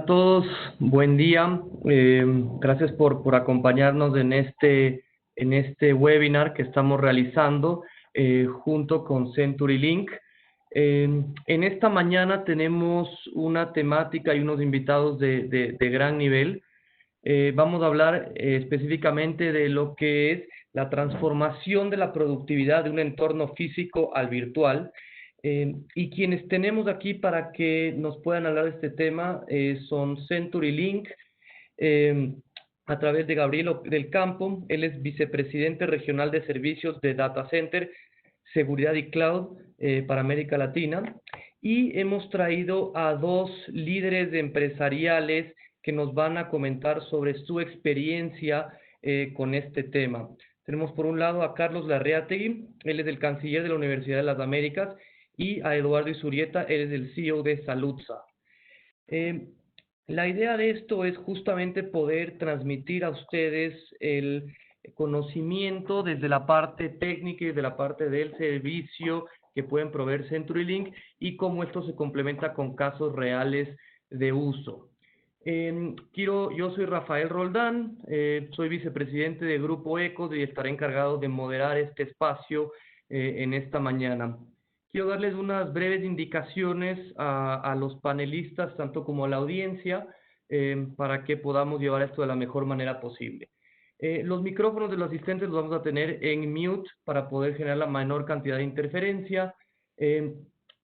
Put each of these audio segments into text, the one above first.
a todos, buen día. Gracias por acompañarnos en este webinar que estamos realizando junto con CenturyLink. En esta mañana tenemos una temática y unos invitados de gran nivel. Vamos a hablar específicamente de lo que es la transformación de la productividad de un entorno físico al virtual. Y quienes tenemos aquí para que nos puedan hablar de este tema son CenturyLink, a través de Gabriel del Campo. Él es vicepresidente regional de servicios de Data Center, Seguridad y Cloud para América Latina. Y hemos traído a dos líderes empresariales que nos van a comentar sobre su experiencia con este tema. Tenemos por un lado a Carlos Larreategui, él es el canciller de la Universidad de las Américas, y a Eduardo Izurieta, él es el CEO de Salutza. La idea de esto es justamente poder transmitir a ustedes el conocimiento desde la parte técnica y desde la parte del servicio que pueden proveer CenturyLink y cómo esto se complementa con casos reales de uso. Yo soy Rafael Roldán, soy vicepresidente de Grupo ECOS y estaré encargado de moderar este espacio en esta mañana. Quiero darles unas breves indicaciones a los panelistas, tanto como a la audiencia, para que podamos llevar esto de la mejor manera posible. Los micrófonos de los asistentes los vamos a tener en mute para poder generar la menor cantidad de interferencia.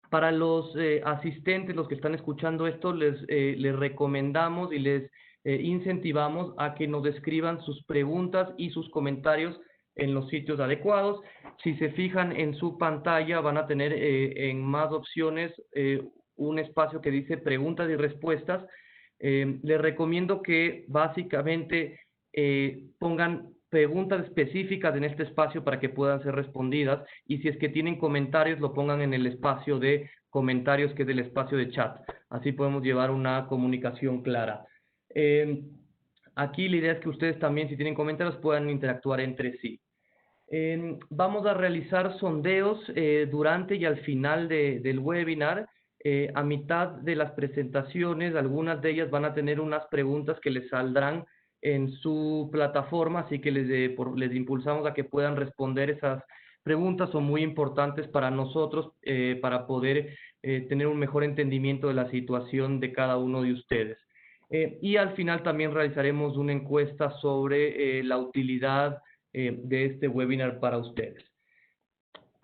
Para los asistentes, los que están escuchando esto, les recomendamos y les incentivamos a que nos escriban sus preguntas y sus comentarios en los sitios adecuados. Si se fijan en su pantalla, van a tener en más opciones un espacio que dice preguntas y respuestas. Les recomiendo que básicamente pongan preguntas específicas en este espacio para que puedan ser respondidas, y si es que tienen comentarios, lo pongan en el espacio de comentarios, que es el espacio de chat. Así podemos llevar una comunicación clara. Aquí la idea es que ustedes también, si tienen comentarios, puedan interactuar entre sí. Vamos a realizar sondeos durante y al final del webinar. A mitad de las presentaciones, algunas de ellas van a tener unas preguntas que les saldrán en su plataforma, así que les impulsamos a que puedan responder esas preguntas. Son muy importantes para nosotros para poder tener un mejor entendimiento de la situación de cada uno de ustedes. Y al final también realizaremos una encuesta sobre la utilidad de este webinar para ustedes.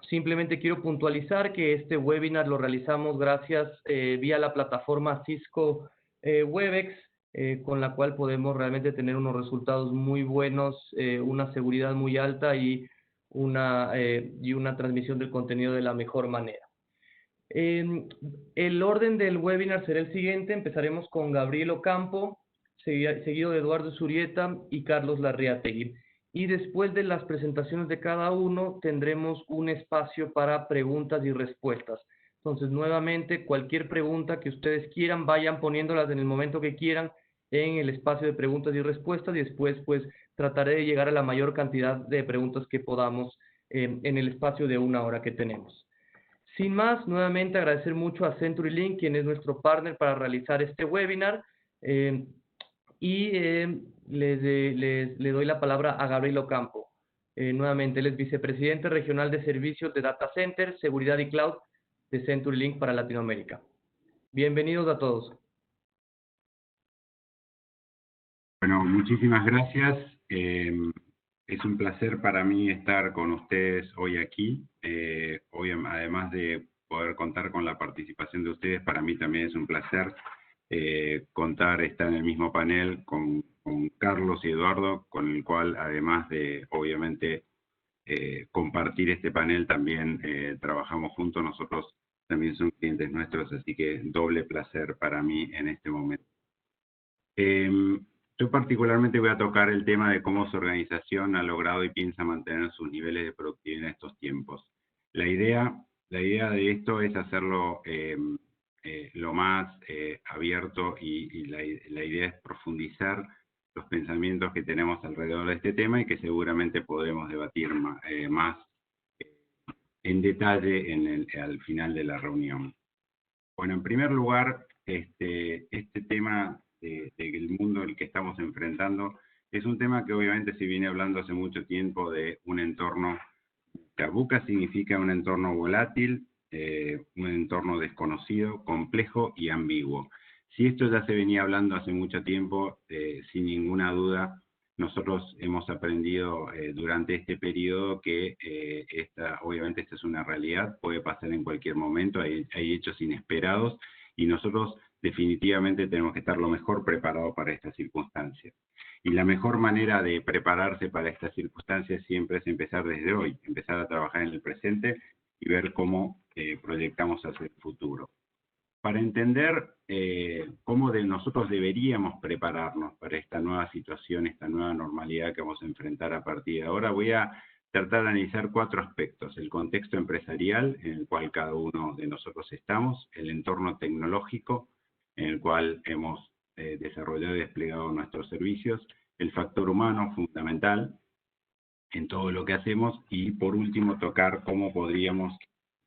Simplemente quiero puntualizar que este webinar lo realizamos gracias vía la plataforma Cisco Webex, con la cual podemos realmente tener unos resultados muy buenos, una seguridad muy alta y una transmisión del contenido de la mejor manera. El orden del webinar será el siguiente. Empezaremos con Gabriel Ocampo, seguido de Eduardo Zurieta y Carlos Larreategui. Y después de las presentaciones de cada uno, tendremos un espacio para preguntas y respuestas. Entonces, nuevamente, cualquier pregunta que ustedes quieran, vayan poniéndolas en el momento que quieran en el espacio de preguntas y respuestas, y después, pues, trataré de llegar a la mayor cantidad de preguntas que podamos en el espacio de 1 hora que tenemos. Sin más, nuevamente agradecer mucho a CenturyLink, quien es nuestro partner para realizar este webinar. Le doy la palabra a Gabriel Ocampo. Nuevamente, él es vicepresidente regional de servicios de Data Center, Seguridad y Cloud de CenturyLink para Latinoamérica. Bienvenidos a todos. Bueno, muchísimas gracias. Es un placer para mí estar con ustedes hoy aquí. Hoy, además de poder contar con la participación de ustedes, para mí también es un placer estar en el mismo panel con Carlos y Eduardo, con el cual, además de, obviamente, compartir este panel, también trabajamos juntos. Nosotros también son clientes nuestros, así que doble placer para mí en este momento. Yo particularmente voy a tocar el tema de cómo su organización ha logrado y piensa mantener sus niveles de productividad en estos tiempos. La idea de esto es hacerlo lo más abierto, y la idea es profundizar los pensamientos que tenemos alrededor de este tema y que seguramente podremos debatir más en detalle al final de la reunión. Bueno, en primer lugar, este tema del mundo en el que estamos enfrentando. Es un tema que obviamente se viene hablando hace mucho tiempo de un entorno VUCA. VUCA significa un entorno volátil, un entorno desconocido, complejo y ambiguo. Si esto ya se venía hablando hace mucho tiempo, sin ninguna duda, nosotros hemos aprendido durante este periodo que obviamente esta es una realidad, puede pasar en cualquier momento, hay hechos inesperados y nosotros definitivamente tenemos que estar lo mejor preparados para estas circunstancias. Y la mejor manera de prepararse para estas circunstancias siempre es empezar desde hoy, empezar a trabajar en el presente y ver cómo proyectamos hacia el futuro. Para entender cómo nosotros deberíamos prepararnos para esta nueva situación, esta nueva normalidad que vamos a enfrentar a partir de ahora, voy a tratar de analizar 4 aspectos: el contexto empresarial en el cual cada uno de nosotros estamos, el entorno tecnológico en el cual hemos desarrollado y desplegado nuestros servicios, el factor humano fundamental en todo lo que hacemos y por último tocar cómo podríamos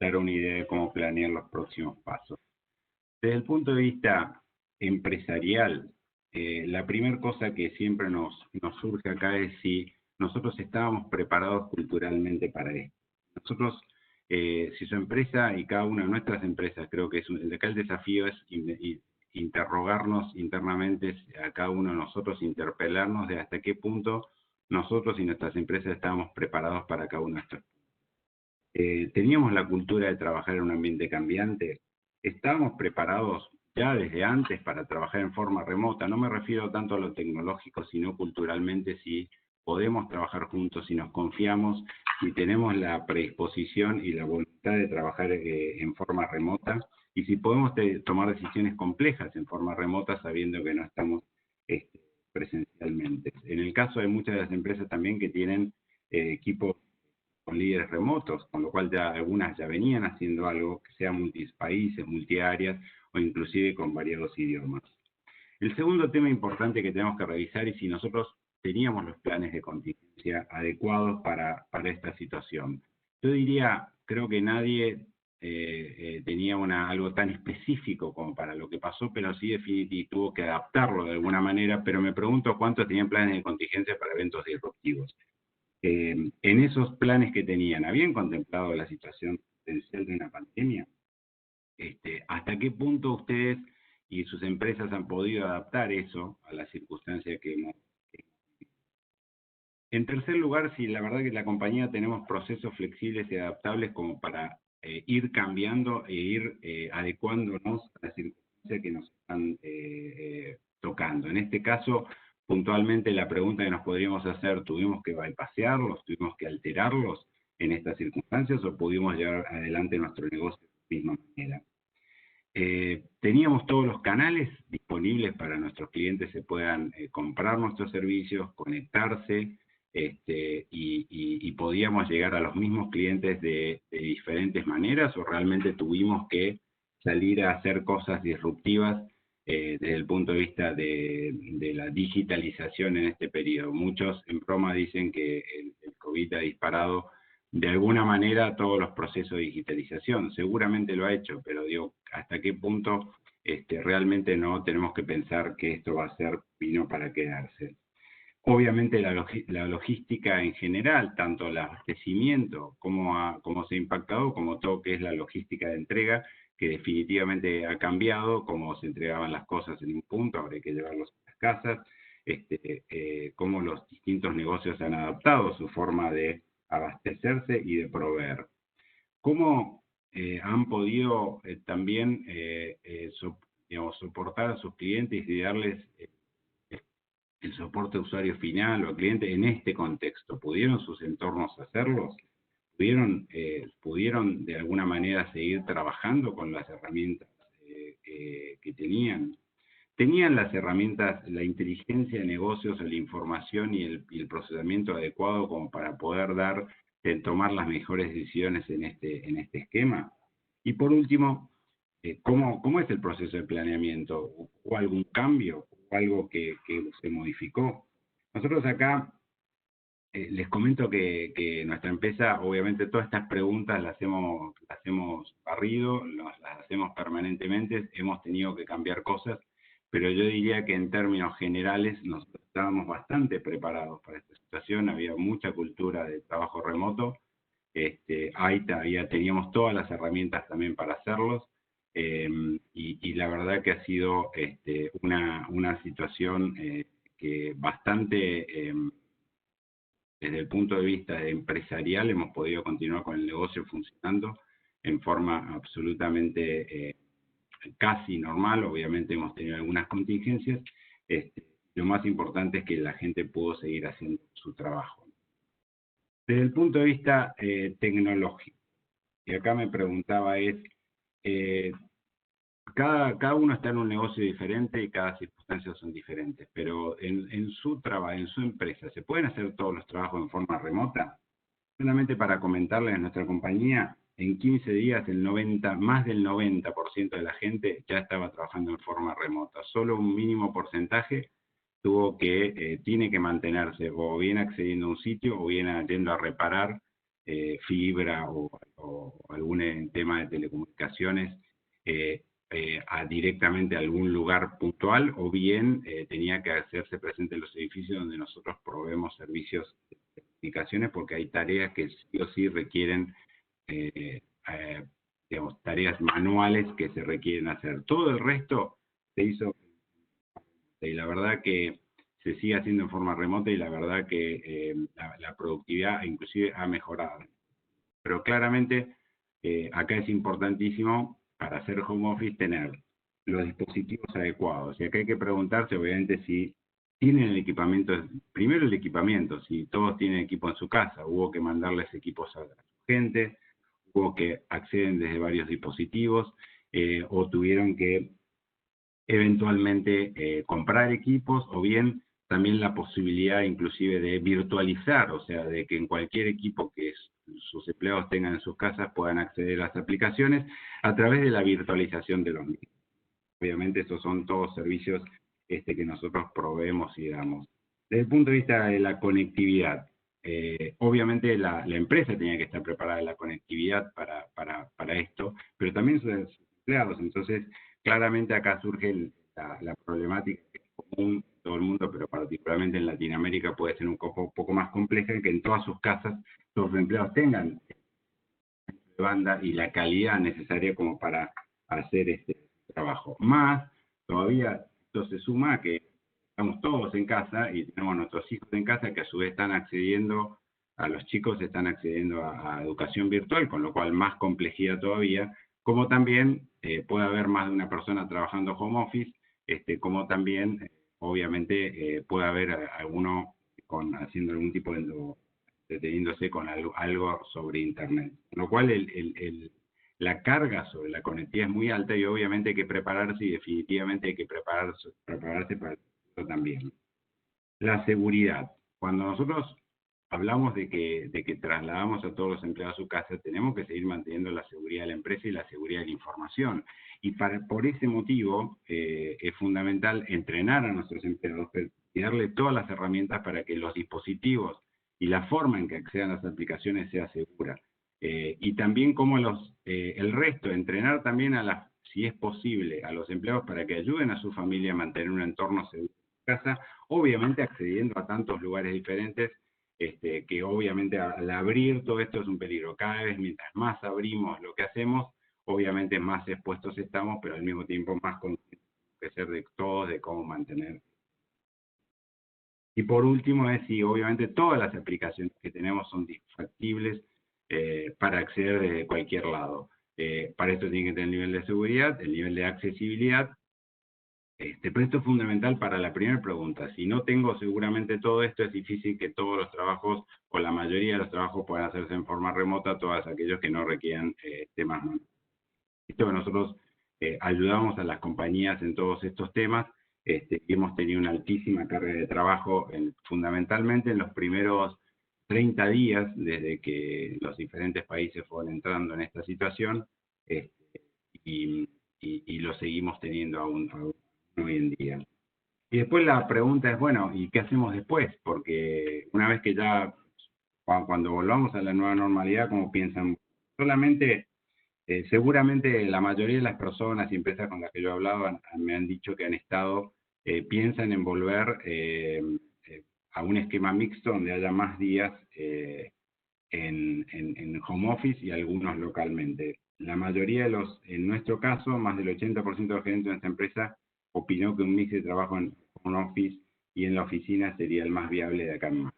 dar una idea de cómo planear los próximos pasos. Desde el punto de vista empresarial, la primera cosa que siempre nos surge acá es si nosotros estábamos preparados culturalmente para esto. Nosotros, si su empresa y cada una de nuestras empresas, creo que acá el desafío es interrogarnos internamente a cada uno de nosotros, interpelarnos de hasta qué punto nosotros y nuestras empresas estábamos preparados para cada uno de estos. Teníamos la cultura de trabajar en un ambiente cambiante. Estábamos preparados ya desde antes para trabajar en forma remota. No me refiero tanto a lo tecnológico, sino culturalmente, si podemos trabajar juntos, si nos confiamos, si tenemos la predisposición y la voluntad de trabajar en forma remota, y si podemos tomar decisiones complejas en forma remota sabiendo que no estamos presencialmente. En el caso de muchas de las empresas también que tienen equipos con líderes remotos, con lo cual ya algunas ya venían haciendo algo que sea multipaíses, multiáreas o inclusive con variados idiomas. El segundo tema importante que tenemos que revisar es si nosotros teníamos los planes de contingencia adecuados para esta situación. Yo diría, creo que nadie tenía algo tan específico como para lo que pasó, pero sí definitivamente tuvo que adaptarlo de alguna manera, pero me pregunto cuántos tenían planes de contingencia para eventos disruptivos. En esos planes que tenían, ¿habían contemplado la situación potencial de una pandemia? ¿Hasta qué punto ustedes y sus empresas han podido adaptar eso a la circunstancia que hemos vivido? En tercer lugar, si la verdad que la compañía tenemos procesos flexibles y adaptables como para ir cambiando e ir adecuándonos a las circunstancias que nos están tocando. En este caso, puntualmente la pregunta que nos podríamos hacer, ¿tuvimos que bypasearlos, tuvimos que alterarlos en estas circunstancias o pudimos llevar adelante nuestro negocio de la misma manera? Teníamos todos los canales disponibles para nuestros clientes se puedan comprar nuestros servicios, conectarse, y podíamos llegar a los mismos clientes de diferentes maneras, o realmente tuvimos que salir a hacer cosas disruptivas desde el punto de vista de la digitalización en este periodo. Muchos en broma dicen que el COVID ha disparado de alguna manera todos los procesos de digitalización. Seguramente lo ha hecho, pero digo, ¿hasta qué punto realmente no tenemos que pensar que esto va a ser vino para quedarse? Obviamente la logística en general, tanto el abastecimiento como se ha impactado, como todo que es la logística de entrega, que definitivamente ha cambiado, como se entregaban las cosas en un punto, ahora hay que llevarlos a las casas, cómo los distintos negocios han adaptado su forma de abastecerse y de proveer. ¿Cómo han podido también soportar a sus clientes y darles el soporte a usuario final o al cliente en este contexto? ¿Pudieron sus entornos hacerlos? ¿Pudieron de alguna manera seguir trabajando con las herramientas que tenían? ¿Tenían las herramientas, la inteligencia de negocios, la información y el procesamiento adecuado como para poder tomar las mejores decisiones en este esquema? Y por último, ¿cómo es el proceso de planeamiento? ¿Hubo algún cambio? ¿Hubo algo que se modificó? Nosotros acá les comento que nuestra empresa, obviamente todas estas preguntas las hemos barrido, las hacemos permanentemente, hemos tenido que cambiar cosas, pero yo diría que en términos generales nosotros estábamos bastante preparados para esta situación, había mucha cultura de trabajo remoto, ahí todavía teníamos todas las herramientas también para hacerlos, y la verdad que ha sido una situación que bastante, desde el punto de vista empresarial, hemos podido continuar con el negocio funcionando en forma absolutamente casi normal. Obviamente hemos tenido algunas contingencias. Lo más importante es que la gente pudo seguir haciendo su trabajo. Desde el punto de vista tecnológico, y acá me preguntaba cada uno está en un negocio diferente y cada circunstancia son diferentes, pero en su empresa, ¿se pueden hacer todos los trabajos en forma remota? Solamente para comentarles, en nuestra compañía, en 15 días más del 90% de la gente ya estaba trabajando en forma remota. Solo un mínimo porcentaje tiene que mantenerse o bien accediendo a un sitio o bien yendo a reparar fibra o algún tema de telecomunicaciones directamente a algún lugar puntual, o bien tenía que hacerse presente en los edificios donde nosotros proveemos servicios de comunicaciones, porque hay tareas que sí o sí requieren, digamos, tareas manuales que se requieren hacer. Todo el resto se hizo, y la verdad que se sigue haciendo en forma remota, y la verdad que la productividad inclusive ha mejorado. Pero claramente acá es importantísimo, para hacer home office, tener los dispositivos adecuados. Y acá hay que preguntarse, obviamente, si tienen el equipamiento. Primero el equipamiento, si todos tienen equipo en su casa. Hubo que mandarles equipos a la gente, hubo que acceden desde varios dispositivos, o tuvieron que eventualmente comprar equipos, o bien también la posibilidad inclusive de virtualizar, o sea, de que en cualquier equipo que sus empleados tengan en sus casas puedan acceder a las aplicaciones a través de la virtualización de los mismos. Obviamente esos son todos servicios que nosotros proveemos y damos. Desde el punto de vista de la conectividad, obviamente la empresa tenía que estar preparada en la conectividad para esto, pero también sus empleados. Entonces, claramente acá surge la problemática que es común en todo el mundo, pero particularmente en Latinoamérica puede ser un poco más compleja, en que en todas sus casas los empleados tengan banda y la calidad necesaria como para hacer este trabajo. Más, todavía esto se suma a que estamos todos en casa y tenemos a nuestros hijos en casa, que a su vez están accediendo, a los chicos están accediendo a educación virtual, con lo cual más complejidad todavía, como también puede haber más de una persona trabajando home office, como también obviamente puede haber alguno haciendo algún tipo de deteniéndose con algo sobre Internet. Con lo cual la carga sobre la conectividad es muy alta, y obviamente hay que prepararse, y definitivamente hay que prepararse para eso también. La seguridad. Cuando nosotros hablamos de que trasladamos a todos los empleados a su casa, tenemos que seguir manteniendo la seguridad de la empresa y la seguridad de la información. Y por ese motivo es fundamental entrenar a nuestros empleados y darle todas las herramientas para que los dispositivos y la forma en que accedan a las aplicaciones sea segura. Y también como el resto, entrenar también si es posible, a los empleados para que ayuden a su familia a mantener un entorno seguro en casa, obviamente accediendo a tantos lugares diferentes, que obviamente al abrir todo esto es un peligro. Cada vez mientras más abrimos lo que hacemos, obviamente más expuestos estamos, pero al mismo tiempo más conscientes que ser de todos de cómo mantener. Y por último es si obviamente todas las aplicaciones que tenemos son factibles para acceder desde cualquier lado. Para esto tiene que tener el nivel de seguridad, el nivel de accesibilidad. Pero esto es fundamental para la primera pregunta. Si no tengo seguramente todo esto, es difícil que todos los trabajos, o la mayoría de los trabajos, puedan hacerse en forma remota, todos aquellos que no requieran temas manuales. Nosotros ayudamos a las compañías en todos estos temas. Hemos tenido una altísima carga de trabajo, fundamentalmente en los primeros 30 días, desde que los diferentes países fueron entrando en esta situación, y lo seguimos teniendo aún hoy en día. Y después la pregunta es, bueno, ¿y qué hacemos después? Porque una vez que ya, cuando volvamos a la nueva normalidad, ¿cómo piensan? Solamente Seguramente la mayoría de las personas y empresas con las que yo he hablado me han dicho que han estado, piensan en volver a un esquema mixto donde haya más días en home office y algunos localmente. La mayoría de los, en nuestro caso, más del 80% de los gerentes de nuestra empresa opinó que un mix de trabajo en home office y en la oficina sería el más viable de acá en más.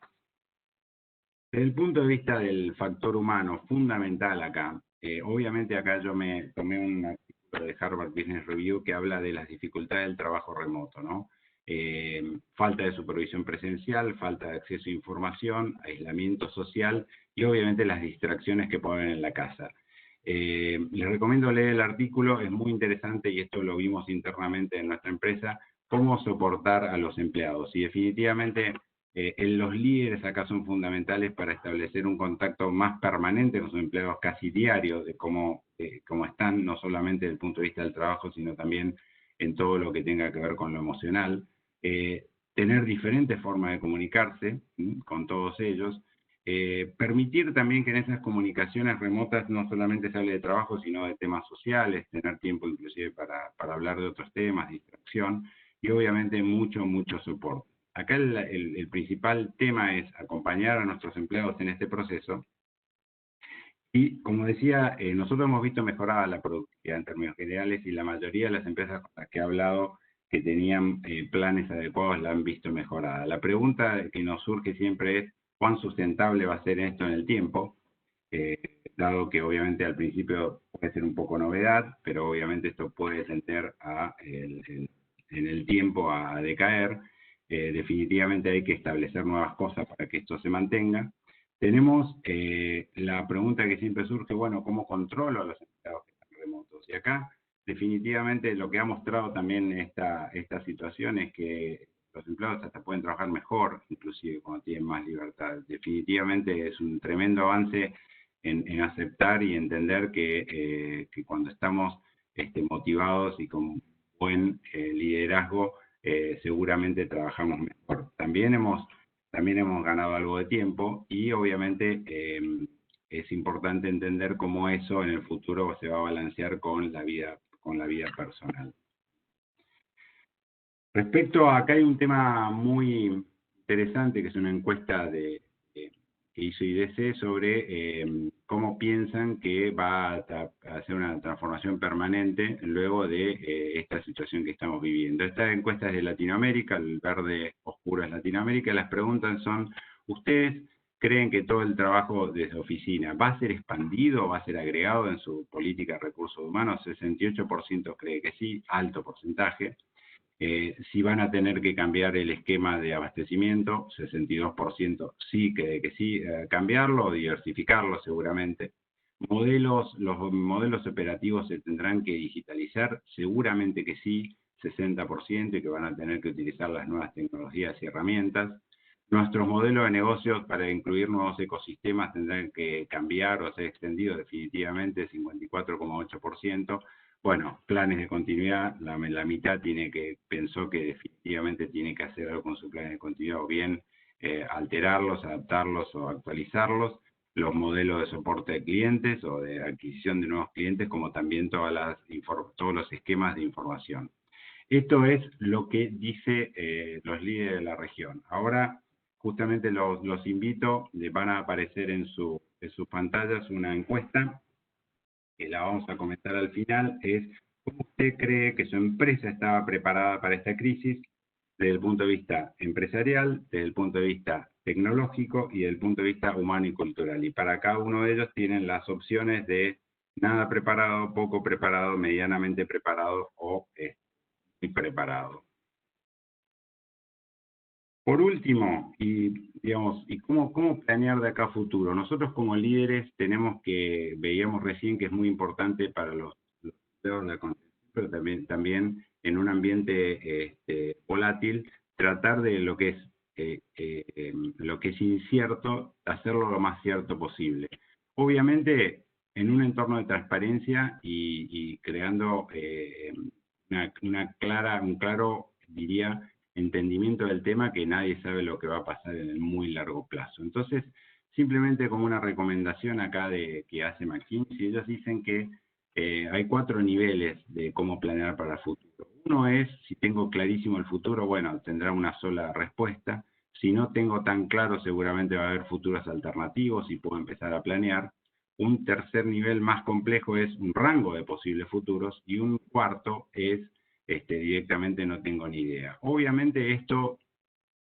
Desde el punto de vista del factor humano, fundamental acá, obviamente acá yo me tomé un artículo de Harvard Business Review que habla de las dificultades del trabajo remoto, ¿no? Falta de supervisión presencial, falta de acceso a información, aislamiento social y obviamente las distracciones que pueden haber en la casa. Les recomiendo leer el artículo, es muy interesante y esto lo vimos internamente en nuestra empresa, cómo soportar a los empleados. Y definitivamente los líderes acá son fundamentales para establecer un contacto más permanente con sus empleados casi diario de cómo están, no solamente desde el punto de vista del trabajo, sino también en todo lo que tenga que ver con lo emocional. Tener diferentes formas de comunicarse con todos ellos. Permitir también que en esas comunicaciones remotas no solamente se hable de trabajo, sino de temas sociales, tener tiempo inclusive para hablar de otros temas, distracción, y obviamente mucho soporte. Acá el principal tema es acompañar a nuestros empleados en este proceso. Y como decía, nosotros hemos visto mejorada la productividad en términos generales y la mayoría de las empresas con las que he hablado que tenían planes adecuados la han visto mejorada. La pregunta que nos surge siempre es cuán sustentable va a ser esto en el tiempo, dado que obviamente al principio puede ser un poco novedad, pero obviamente esto puede tender en el tiempo a decaer. Definitivamente hay que establecer nuevas cosas para que esto se mantenga. Tenemos la pregunta que siempre surge, bueno, ¿cómo controlo a los empleados que están remotos? Y acá, definitivamente, lo que ha mostrado también esta situación es que los empleados hasta pueden trabajar mejor, inclusive cuando tienen más libertad. Definitivamente es un tremendo avance en aceptar y entender que cuando estamos motivados y con buen liderazgo, seguramente trabajamos mejor. También hemos ganado algo de tiempo y obviamente es importante entender cómo eso en el futuro se va a balancear con la vida personal. Respecto a acá hay un tema muy interesante que es una encuesta que hizo IDC sobre cómo piensan que va a hacer una transformación permanente luego de esta situación que estamos viviendo. Esta encuesta es de Latinoamérica, el verde oscuro es Latinoamérica, las preguntas son, ¿ustedes creen que todo el trabajo desde oficina va a ser expandido, va a ser agregado en su política de recursos humanos? 68% cree que sí, alto porcentaje. Si van a tener que cambiar el esquema de abastecimiento, 62% sí cree que sí, cambiarlo o diversificarlo seguramente. Los modelos operativos se tendrán que digitalizar, seguramente que sí, 60%, y que van a tener que utilizar las nuevas tecnologías y herramientas. Nuestros modelos de negocios para incluir nuevos ecosistemas tendrán que cambiar o ser extendidos definitivamente, 54,8%. Bueno, planes de continuidad, la mitad pensó que definitivamente tiene que hacer algo con sus planes de continuidad, o bien alterarlos, adaptarlos o actualizarlos, los modelos de soporte de clientes o de adquisición de nuevos clientes, como también todos los esquemas de información. Esto es lo que dice los líderes de la región. Ahora, justamente los invito, van a aparecer en sus pantallas una encuesta, que la vamos a comentar al final, es ¿cómo usted cree que su empresa estaba preparada para esta crisis desde el punto de vista empresarial, desde el punto de vista tecnológico y desde el punto de vista humano y cultural? Y para cada uno de ellos tienen las opciones de nada preparado, poco preparado, medianamente preparado o muy preparado. Por último, ¿cómo planear de acá a futuro? Nosotros como líderes veíamos recién que es muy importante para los empleados de la contención, pero también en un ambiente volátil, tratar de lo que es incierto, hacerlo lo más cierto posible. Obviamente, en un entorno de transparencia y creando un claro, diría, entendimiento del tema, que nadie sabe lo que va a pasar en el muy largo plazo. Entonces, simplemente como una recomendación acá que hace McKinsey, ellos dicen que hay 4 niveles de cómo planear para el futuro. Uno es, si tengo clarísimo el futuro, bueno, tendrá una sola respuesta. Si no tengo tan claro, seguramente va a haber futuros alternativos y puedo empezar a planear. Un tercer nivel más complejo es un rango de posibles futuros y un cuarto es directamente no tengo ni idea. Obviamente esto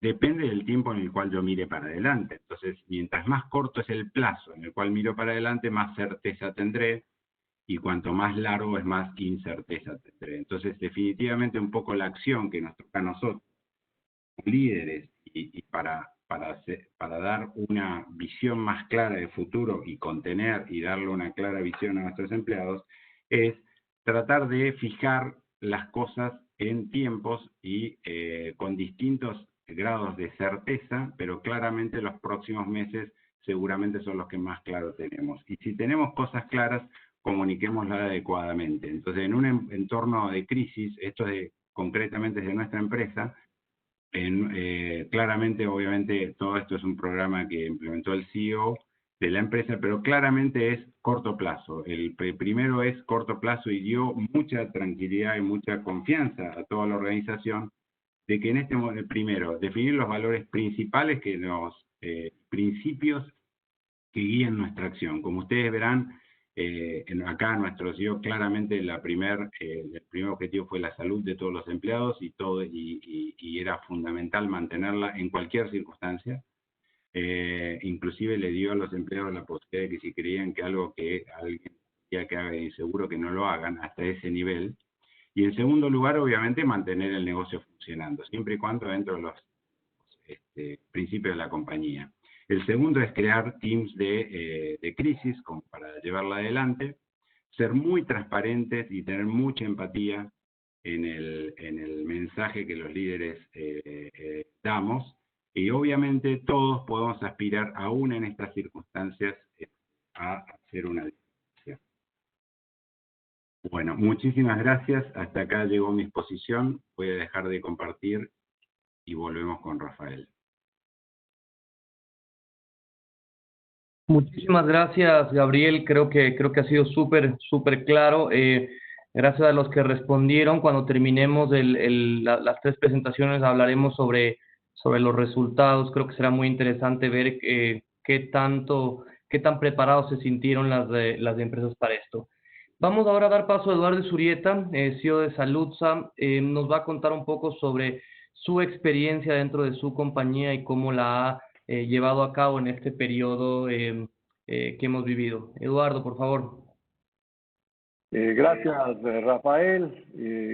depende del tiempo en el cual yo mire para adelante. Entonces, mientras más corto es el plazo en el cual miro para adelante, más certeza tendré, y cuanto más largo es más incerteza tendré. Entonces, definitivamente un poco la acción que nos toca a nosotros, líderes, y para dar una visión más clara de futuro y contener y darle una clara visión a nuestros empleados, es tratar de fijar las cosas en tiempos y con distintos grados de certeza, pero claramente los próximos meses seguramente son los que más claro tenemos. Y si tenemos cosas claras, comuniquémoslas adecuadamente. Entonces, en un entorno de crisis, esto es concretamente de nuestra empresa, claramente, obviamente, todo esto es un programa que implementó el CEO de la empresa, pero claramente es corto plazo. El primero es corto plazo y dio mucha tranquilidad y mucha confianza a toda la organización de que en este momento, primero, definir los valores principales, que los principios que guíen nuestra acción. Como ustedes verán, acá nuestro CEO claramente el primer objetivo fue la salud de todos los empleados y era fundamental mantenerla en cualquier circunstancia. Inclusive le dio a los empleados la posibilidad de que si creían que algo que alguien ya que haga inseguro, que no lo hagan hasta ese nivel. Y en segundo lugar, obviamente, mantener el negocio funcionando, siempre y cuando dentro de los principios de la compañía. El segundo es crear teams de crisis como para llevarla adelante, ser muy transparentes y tener mucha empatía en el mensaje que los líderes damos, y obviamente todos podemos aspirar, aún en estas circunstancias, a hacer una diferencia. Bueno, muchísimas gracias. Hasta acá llegó mi exposición. Voy a dejar de compartir y volvemos con Rafael. Muchísimas gracias, Gabriel. Creo que ha sido súper claro. Gracias a los que respondieron. Cuando terminemos las 3 presentaciones hablaremos sobre los resultados. Creo que será muy interesante ver qué tan preparados se sintieron las empresas para esto. Vamos ahora a dar paso a Eduardo Zurieta, CEO de Saludza. Nos va a contar un poco sobre su experiencia dentro de su compañía y cómo la ha llevado a cabo en este periodo que hemos vivido. Eduardo, por favor. Gracias, Rafael.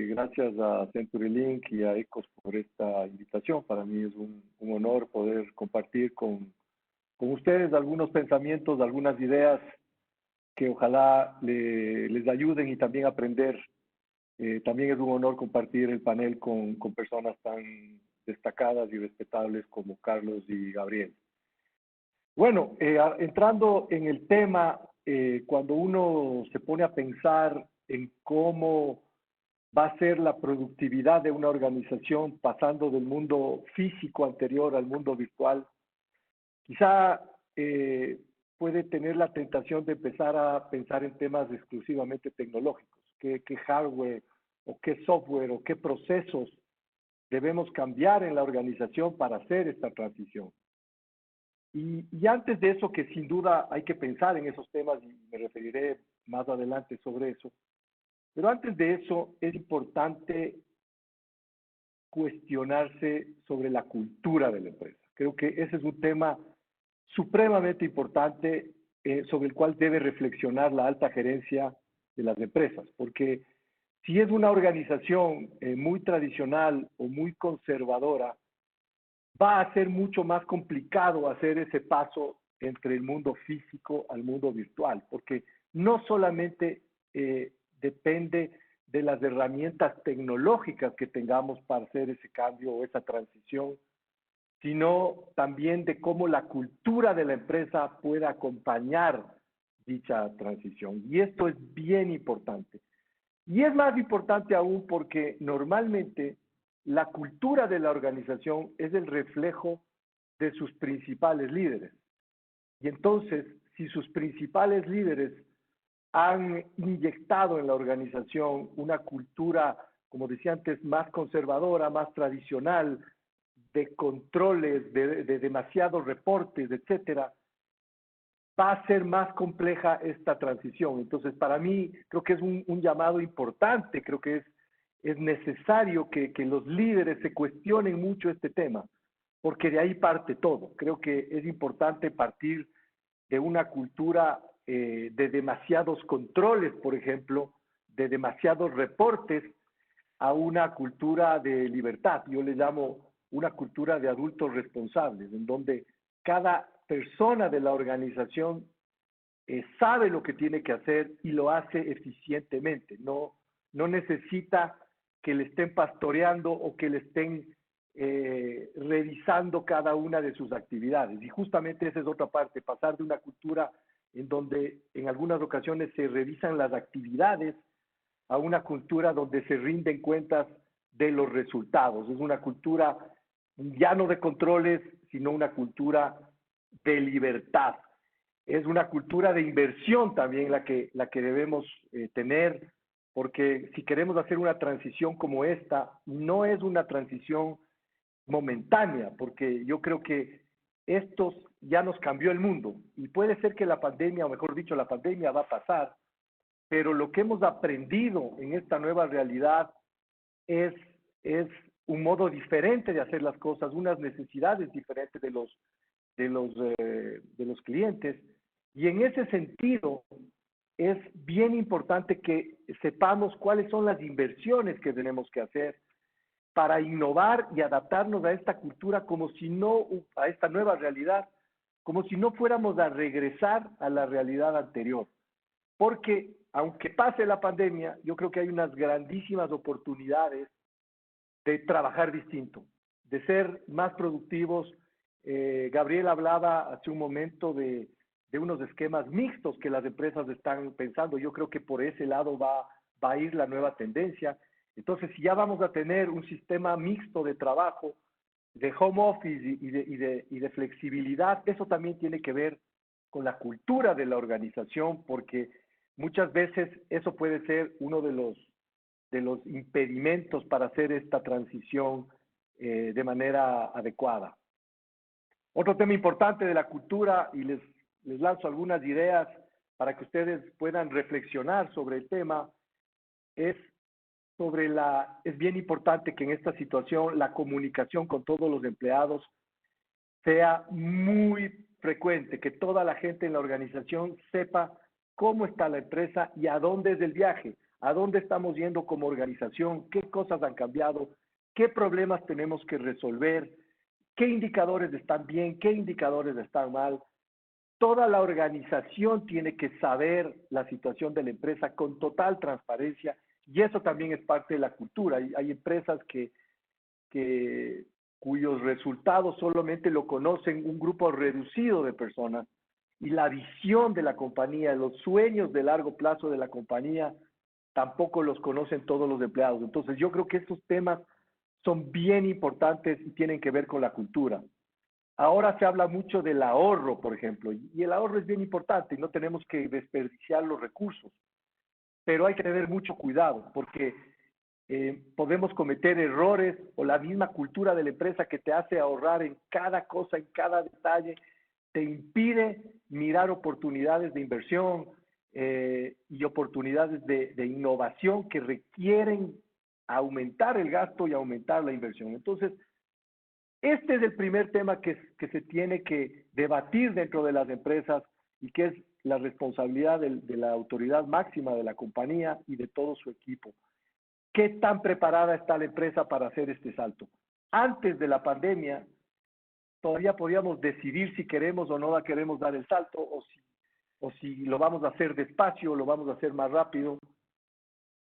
Gracias a CenturyLink y a ECOS por esta invitación. Para mí es un honor poder compartir con ustedes algunos pensamientos, algunas ideas que ojalá les ayuden y también aprender. También es un honor compartir el panel con personas tan destacadas y respetables como Carlos y Gabriel. Bueno, entrando en el tema, cuando uno se pone a pensar en cómo va a ser la productividad de una organización pasando del mundo físico anterior al mundo virtual, quizá puede tener la tentación de empezar a pensar en temas exclusivamente tecnológicos. ¿Qué hardware o qué software o qué procesos debemos cambiar en la organización para hacer esta transición? Y antes de eso, que sin duda hay que pensar en esos temas, y me referiré más adelante sobre eso, pero antes de eso es importante cuestionarse sobre la cultura de la empresa. Creo que ese es un tema supremamente importante sobre el cual debe reflexionar la alta gerencia de las empresas, porque si es una organización muy tradicional o muy conservadora, va a ser mucho más complicado hacer ese paso entre el mundo físico al mundo virtual, porque no solamente depende de las herramientas tecnológicas que tengamos para hacer ese cambio o esa transición, sino también de cómo la cultura de la empresa pueda acompañar dicha transición. Y esto es bien importante. Y es más importante aún porque normalmente la cultura de la organización es el reflejo de sus principales líderes. Y entonces, si sus principales líderes han inyectado en la organización una cultura, como decía antes, más conservadora, más tradicional, de controles, de demasiados reportes, etcétera, va a ser más compleja esta transición. Entonces, para mí, creo que es un llamado importante, creo que es necesario que los líderes se cuestionen mucho este tema, porque de ahí parte todo. Creo que es importante partir de una cultura de demasiados controles, por ejemplo, de demasiados reportes, a una cultura de libertad. Yo le llamo una cultura de adultos responsables, en donde cada persona de la organización sabe lo que tiene que hacer y lo hace eficientemente. No necesita que le estén pastoreando o que le estén revisando cada una de sus actividades. Y justamente esa es otra parte, pasar de una cultura en donde en algunas ocasiones se revisan las actividades a una cultura donde se rinden cuentas de los resultados. Es una cultura ya no de controles, sino una cultura de libertad. Es una cultura de inversión también la que debemos tener, porque si queremos hacer una transición como esta, no es una transición momentánea, porque yo creo que esto ya nos cambió el mundo y puede ser que la pandemia, o mejor dicho, la pandemia va a pasar, pero lo que hemos aprendido en esta nueva realidad es un modo diferente de hacer las cosas, unas necesidades diferentes de los clientes, y en ese sentido es bien importante que sepamos cuáles son las inversiones que tenemos que hacer para innovar y adaptarnos a esta cultura como si no, a esta nueva realidad, como si no fuéramos a regresar a la realidad anterior. Porque aunque pase la pandemia, yo creo que hay unas grandísimas oportunidades de trabajar distinto, de ser más productivos. Gabriel hablaba hace un momento de unos esquemas mixtos que las empresas están pensando. Yo creo que por ese lado va a ir la nueva tendencia. Entonces, si ya vamos a tener un sistema mixto de trabajo, de home office y de flexibilidad, eso también tiene que ver con la cultura de la organización, porque muchas veces eso puede ser uno de los impedimentos para hacer esta transición de manera adecuada. Otro tema importante de la cultura, y les lanzo algunas ideas para que ustedes puedan reflexionar sobre el tema, es bien importante que en esta situación la comunicación con todos los empleados sea muy frecuente, que toda la gente en la organización sepa cómo está la empresa y a dónde es el viaje, a dónde estamos yendo como organización, qué cosas han cambiado, qué problemas tenemos que resolver, qué indicadores están bien, qué indicadores están mal. Toda la organización tiene que saber la situación de la empresa con total transparencia, y eso también es parte de la cultura. Hay empresas cuyos resultados solamente lo conocen un grupo reducido de personas, y la visión de la compañía, los sueños de largo plazo de la compañía, tampoco los conocen todos los empleados. Entonces, yo creo que estos temas son bien importantes y tienen que ver con la cultura. Ahora se habla mucho del ahorro, por ejemplo, y el ahorro es bien importante y no tenemos que desperdiciar los recursos, pero hay que tener mucho cuidado porque podemos cometer errores, o la misma cultura de la empresa que te hace ahorrar en cada cosa, en cada detalle, te impide mirar oportunidades de inversión y oportunidades de innovación que requieren aumentar el gasto y aumentar la inversión. Entonces, este es el primer tema que se tiene que debatir dentro de las empresas y que es la responsabilidad de la autoridad máxima de la compañía y de todo su equipo. ¿Qué tan preparada está la empresa para hacer este salto? Antes de la pandemia, todavía podíamos decidir si queremos o no queremos dar el salto, o si lo vamos a hacer despacio o lo vamos a hacer más rápido.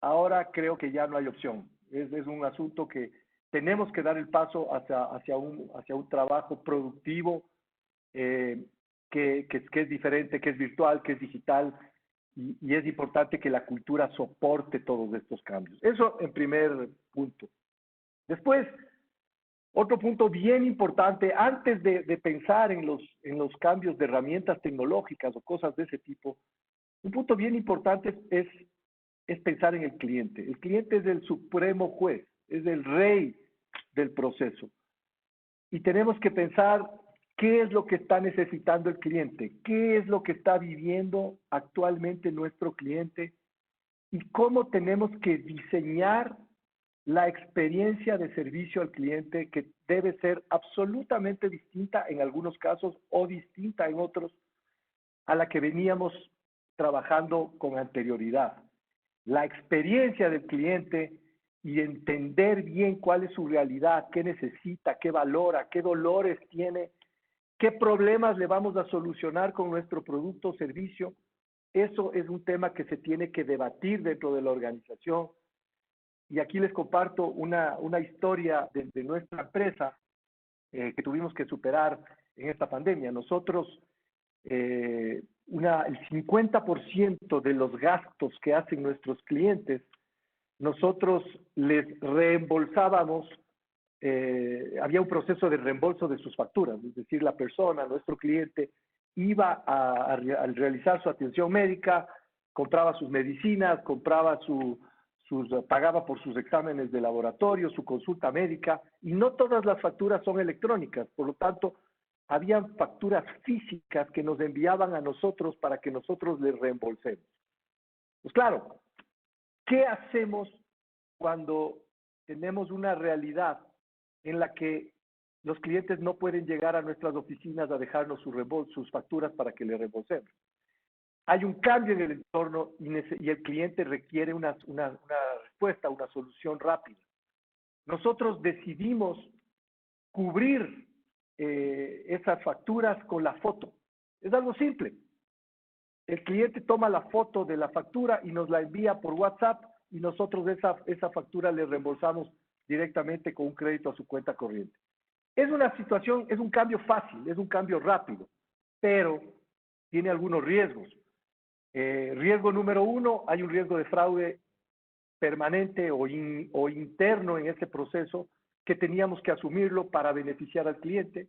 Ahora creo que ya no hay opción. Es un asunto que tenemos que dar el paso hacia un trabajo productivo que es diferente, que es virtual, que es digital, y es importante que la cultura soporte todos estos cambios. Eso en primer punto. Después, otro punto bien importante, antes de pensar en los cambios de herramientas tecnológicas o cosas de ese tipo, Un punto bien importante es pensar en el cliente. El cliente es el supremo juez, es el rey del proceso. Y tenemos que pensar qué es lo que está necesitando el cliente, qué es lo que está viviendo actualmente nuestro cliente y cómo tenemos que diseñar la experiencia de servicio al cliente, que debe ser absolutamente distinta en algunos casos o distinta en otros a la que veníamos trabajando con anterioridad. La experiencia del cliente y entender bien cuál es su realidad, qué necesita, qué valora, qué dolores tiene, qué problemas le vamos a solucionar con nuestro producto o servicio. Eso es un tema que se tiene que debatir dentro de la organización. Y aquí les comparto una historia de nuestra empresa que tuvimos que superar en esta pandemia. Nosotros, el 50% de los gastos que hacen nuestros clientes, nosotros les reembolsábamos, había un proceso de reembolso de sus facturas, es decir, la persona, nuestro cliente, iba a realizar su atención médica, compraba sus medicinas, pagaba por sus exámenes de laboratorio, su consulta médica, y no todas las facturas son electrónicas, por lo tanto, habían facturas físicas que nos enviaban a nosotros para que nosotros les reembolsemos. Pues claro, ¿qué hacemos cuando tenemos una realidad en la que los clientes no pueden llegar a nuestras oficinas a dejarnos sus facturas para que le reembolsemos? Hay un cambio en el entorno y el cliente requiere una respuesta, una solución rápida. Nosotros decidimos cubrir esas facturas con la foto. Es algo simple. El cliente toma la foto de la factura y nos la envía por WhatsApp y nosotros esa factura le reembolsamos directamente con un crédito a su cuenta corriente. Es una situación, es un cambio fácil, es un cambio rápido, pero tiene algunos riesgos. Riesgo número 1, hay un riesgo de fraude permanente o interno en ese proceso que teníamos que asumirlo para beneficiar al cliente.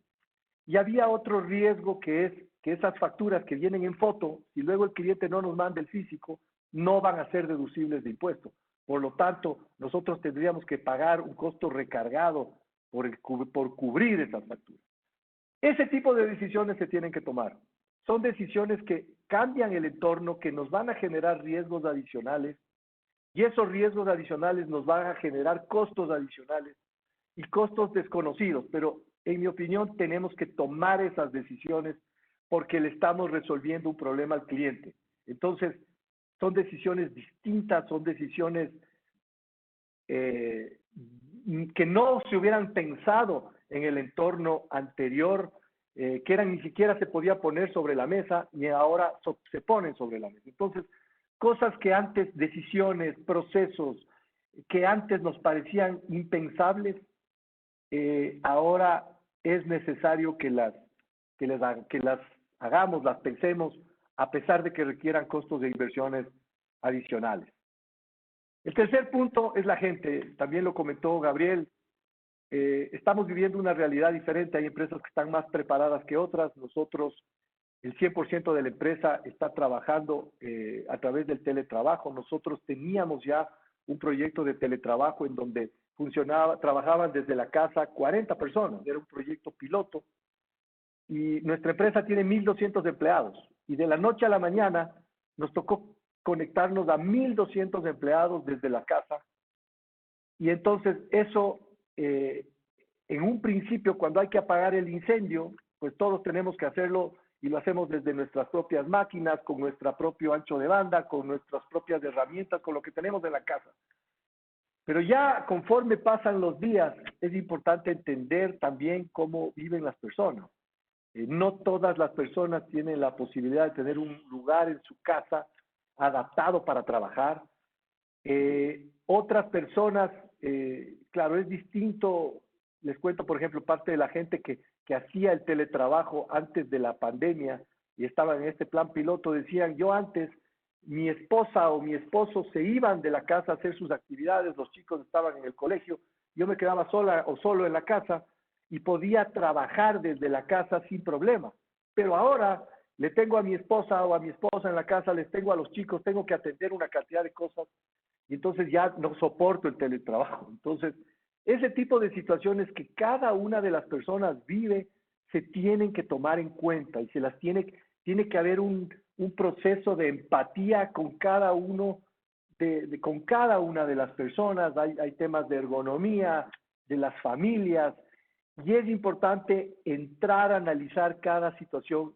Y había otro riesgo que es que esas facturas que vienen en foto, si luego el cliente no nos manda el físico, no van a ser deducibles de impuesto. Por lo tanto, nosotros tendríamos que pagar un costo recargado por cubrir esas facturas. Ese tipo de decisiones se tienen que tomar. Son decisiones que cambian el entorno, que nos van a generar riesgos adicionales, y esos riesgos adicionales nos van a generar costos adicionales y costos desconocidos, pero en mi opinión tenemos que tomar esas decisiones porque le estamos resolviendo un problema al cliente. Entonces, son decisiones distintas, son decisiones que no se hubieran pensado en el entorno anterior, que ni siquiera se podía poner sobre la mesa, y ahora se ponen sobre la mesa. Entonces, cosas que antes, decisiones, procesos, que antes nos parecían impensables, ahora es necesario que las hagamos, las pensemos, a pesar de que requieran costos de inversiones adicionales. El tercer punto es la gente, también lo comentó Gabriel. Estamos viviendo una realidad diferente, hay empresas que están más preparadas que otras. Nosotros, el 100% de la empresa está trabajando a través del teletrabajo. Nosotros teníamos ya un proyecto de teletrabajo en donde trabajaban desde la casa 40 personas, era un proyecto piloto, y nuestra empresa tiene 1.200 empleados, y de la noche a la mañana nos tocó conectarnos a 1.200 empleados desde la casa, y entonces eso, en un principio, cuando hay que apagar el incendio, pues todos tenemos que hacerlo, y lo hacemos desde nuestras propias máquinas, con nuestro propio ancho de banda, con nuestras propias herramientas, con lo que tenemos en la casa. Pero ya conforme pasan los días, es importante entender también cómo viven las personas. No todas las personas tienen la posibilidad de tener un lugar en su casa adaptado para trabajar. Otras personas, claro, es distinto. Les cuento, por ejemplo, parte de la gente que hacía el teletrabajo antes de la pandemia y estaban en este plan piloto, decían, yo antes, mi esposa o mi esposo se iban de la casa a hacer sus actividades, los chicos estaban en el colegio, yo me quedaba sola o solo en la casa y podía trabajar desde la casa sin problema. Pero ahora le tengo a mi esposa o a mi esposa en la casa, les tengo a los chicos, tengo que atender una cantidad de cosas y entonces ya no soporto el teletrabajo. Entonces, ese tipo de situaciones que cada una de las personas vive se tienen que tomar en cuenta y tiene que haber un proceso de empatía con cada uno, con cada una de las personas. Hay temas de ergonomía, de las familias, y es importante entrar a analizar cada situación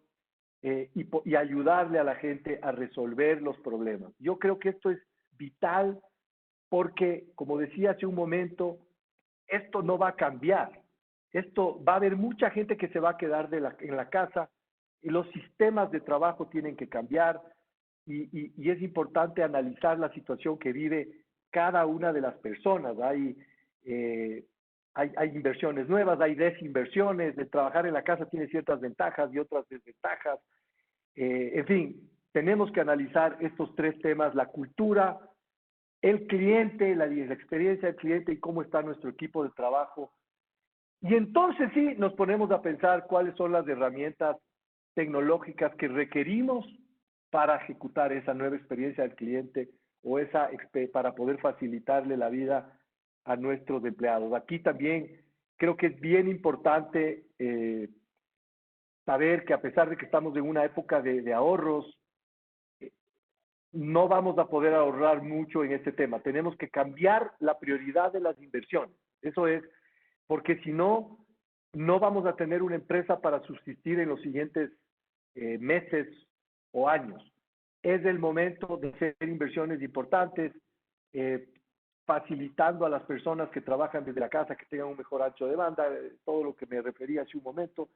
y ayudarle a la gente a resolver los problemas. Yo creo que esto es vital porque, como decía hace un momento, esto no va a cambiar. Esto va a haber mucha gente que se va a quedar en la casa y los sistemas de trabajo tienen que cambiar y es importante analizar la situación que vive cada una de las personas. Hay inversiones nuevas, hay desinversiones, de trabajar en la casa tiene ciertas ventajas y otras desventajas. En fin, tenemos que analizar estos tres temas: la cultura, el cliente, la experiencia del cliente y cómo está nuestro equipo de trabajo. Y entonces sí, nos ponemos a pensar cuáles son las herramientas tecnológicas que requerimos para ejecutar esa nueva experiencia del cliente o para poder facilitarle la vida a nuestros empleados. Aquí también creo que es bien importante saber que a pesar de que estamos en una época de ahorros, no vamos a poder ahorrar mucho en este tema. Tenemos que cambiar la prioridad de las inversiones. Eso es, porque si no, no vamos a tener una empresa para subsistir en los siguientes meses o años. Es el momento de hacer inversiones importantes, facilitando a las personas que trabajan desde la casa que tengan un mejor ancho de banda, todo lo que me refería hace un momento,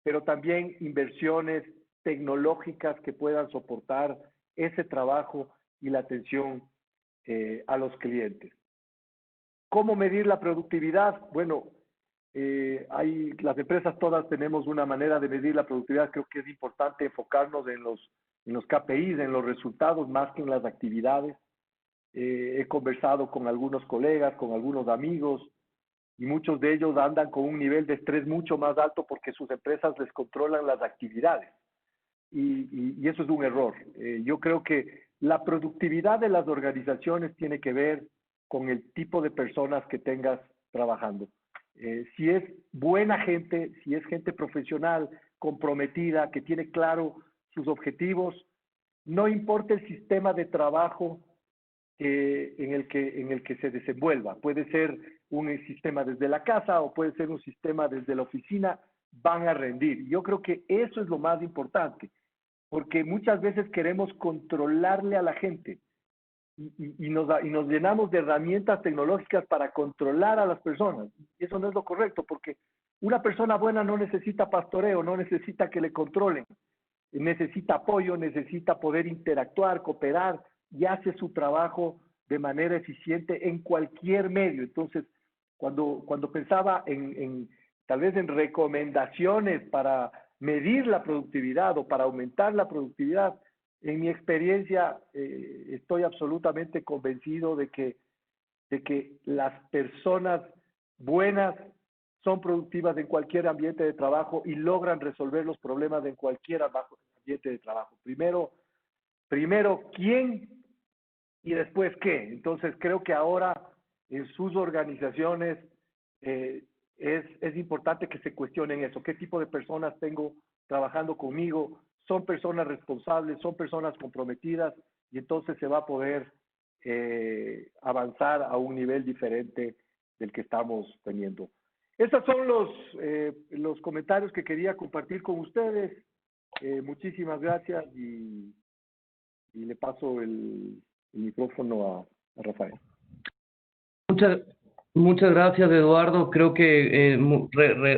pero también inversiones tecnológicas que puedan soportar ese trabajo y la atención a los clientes. ¿Cómo medir la productividad? Bueno, las empresas todas tenemos una manera de medir la productividad. Creo que es importante enfocarnos en los KPIs, en los resultados, más que en las actividades. He conversado con algunos colegas, con algunos amigos, y muchos de ellos andan con un nivel de estrés mucho más alto porque sus empresas les controlan las actividades. Y eso es un error. Yo creo que la productividad de las organizaciones tiene que ver con el tipo de personas que tengas trabajando. Si es buena gente, si es gente profesional, comprometida, que tiene claro sus objetivos, no importa el sistema de trabajo en el que se desenvuelva. Puede ser un sistema desde la casa o puede ser un sistema desde la oficina, van a rendir. Yo creo que eso es lo más importante, porque muchas veces queremos controlarle a la gente y nos llenamos de herramientas tecnológicas para controlar a las personas. Y eso no es lo correcto, porque una persona buena no necesita pastoreo, no necesita que le controlen, necesita apoyo, necesita poder interactuar, cooperar y hace su trabajo de manera eficiente en cualquier medio. Entonces, cuando pensaba tal vez en recomendaciones para medir la productividad o para aumentar la productividad, en mi experiencia estoy absolutamente convencido de que las personas buenas son productivas en cualquier ambiente de trabajo y logran resolver los problemas en cualquier ambiente de trabajo. Primero quién y después qué. Entonces creo que ahora en sus organizaciones es importante que se cuestionen eso. ¿Qué tipo de personas tengo trabajando conmigo? Son personas responsables, son personas comprometidas y entonces se va a poder avanzar a un nivel diferente del que estamos teniendo. Estos son los comentarios que quería compartir con ustedes. Muchísimas gracias y le paso el micrófono a Rafael. Muchas gracias, Eduardo. Creo que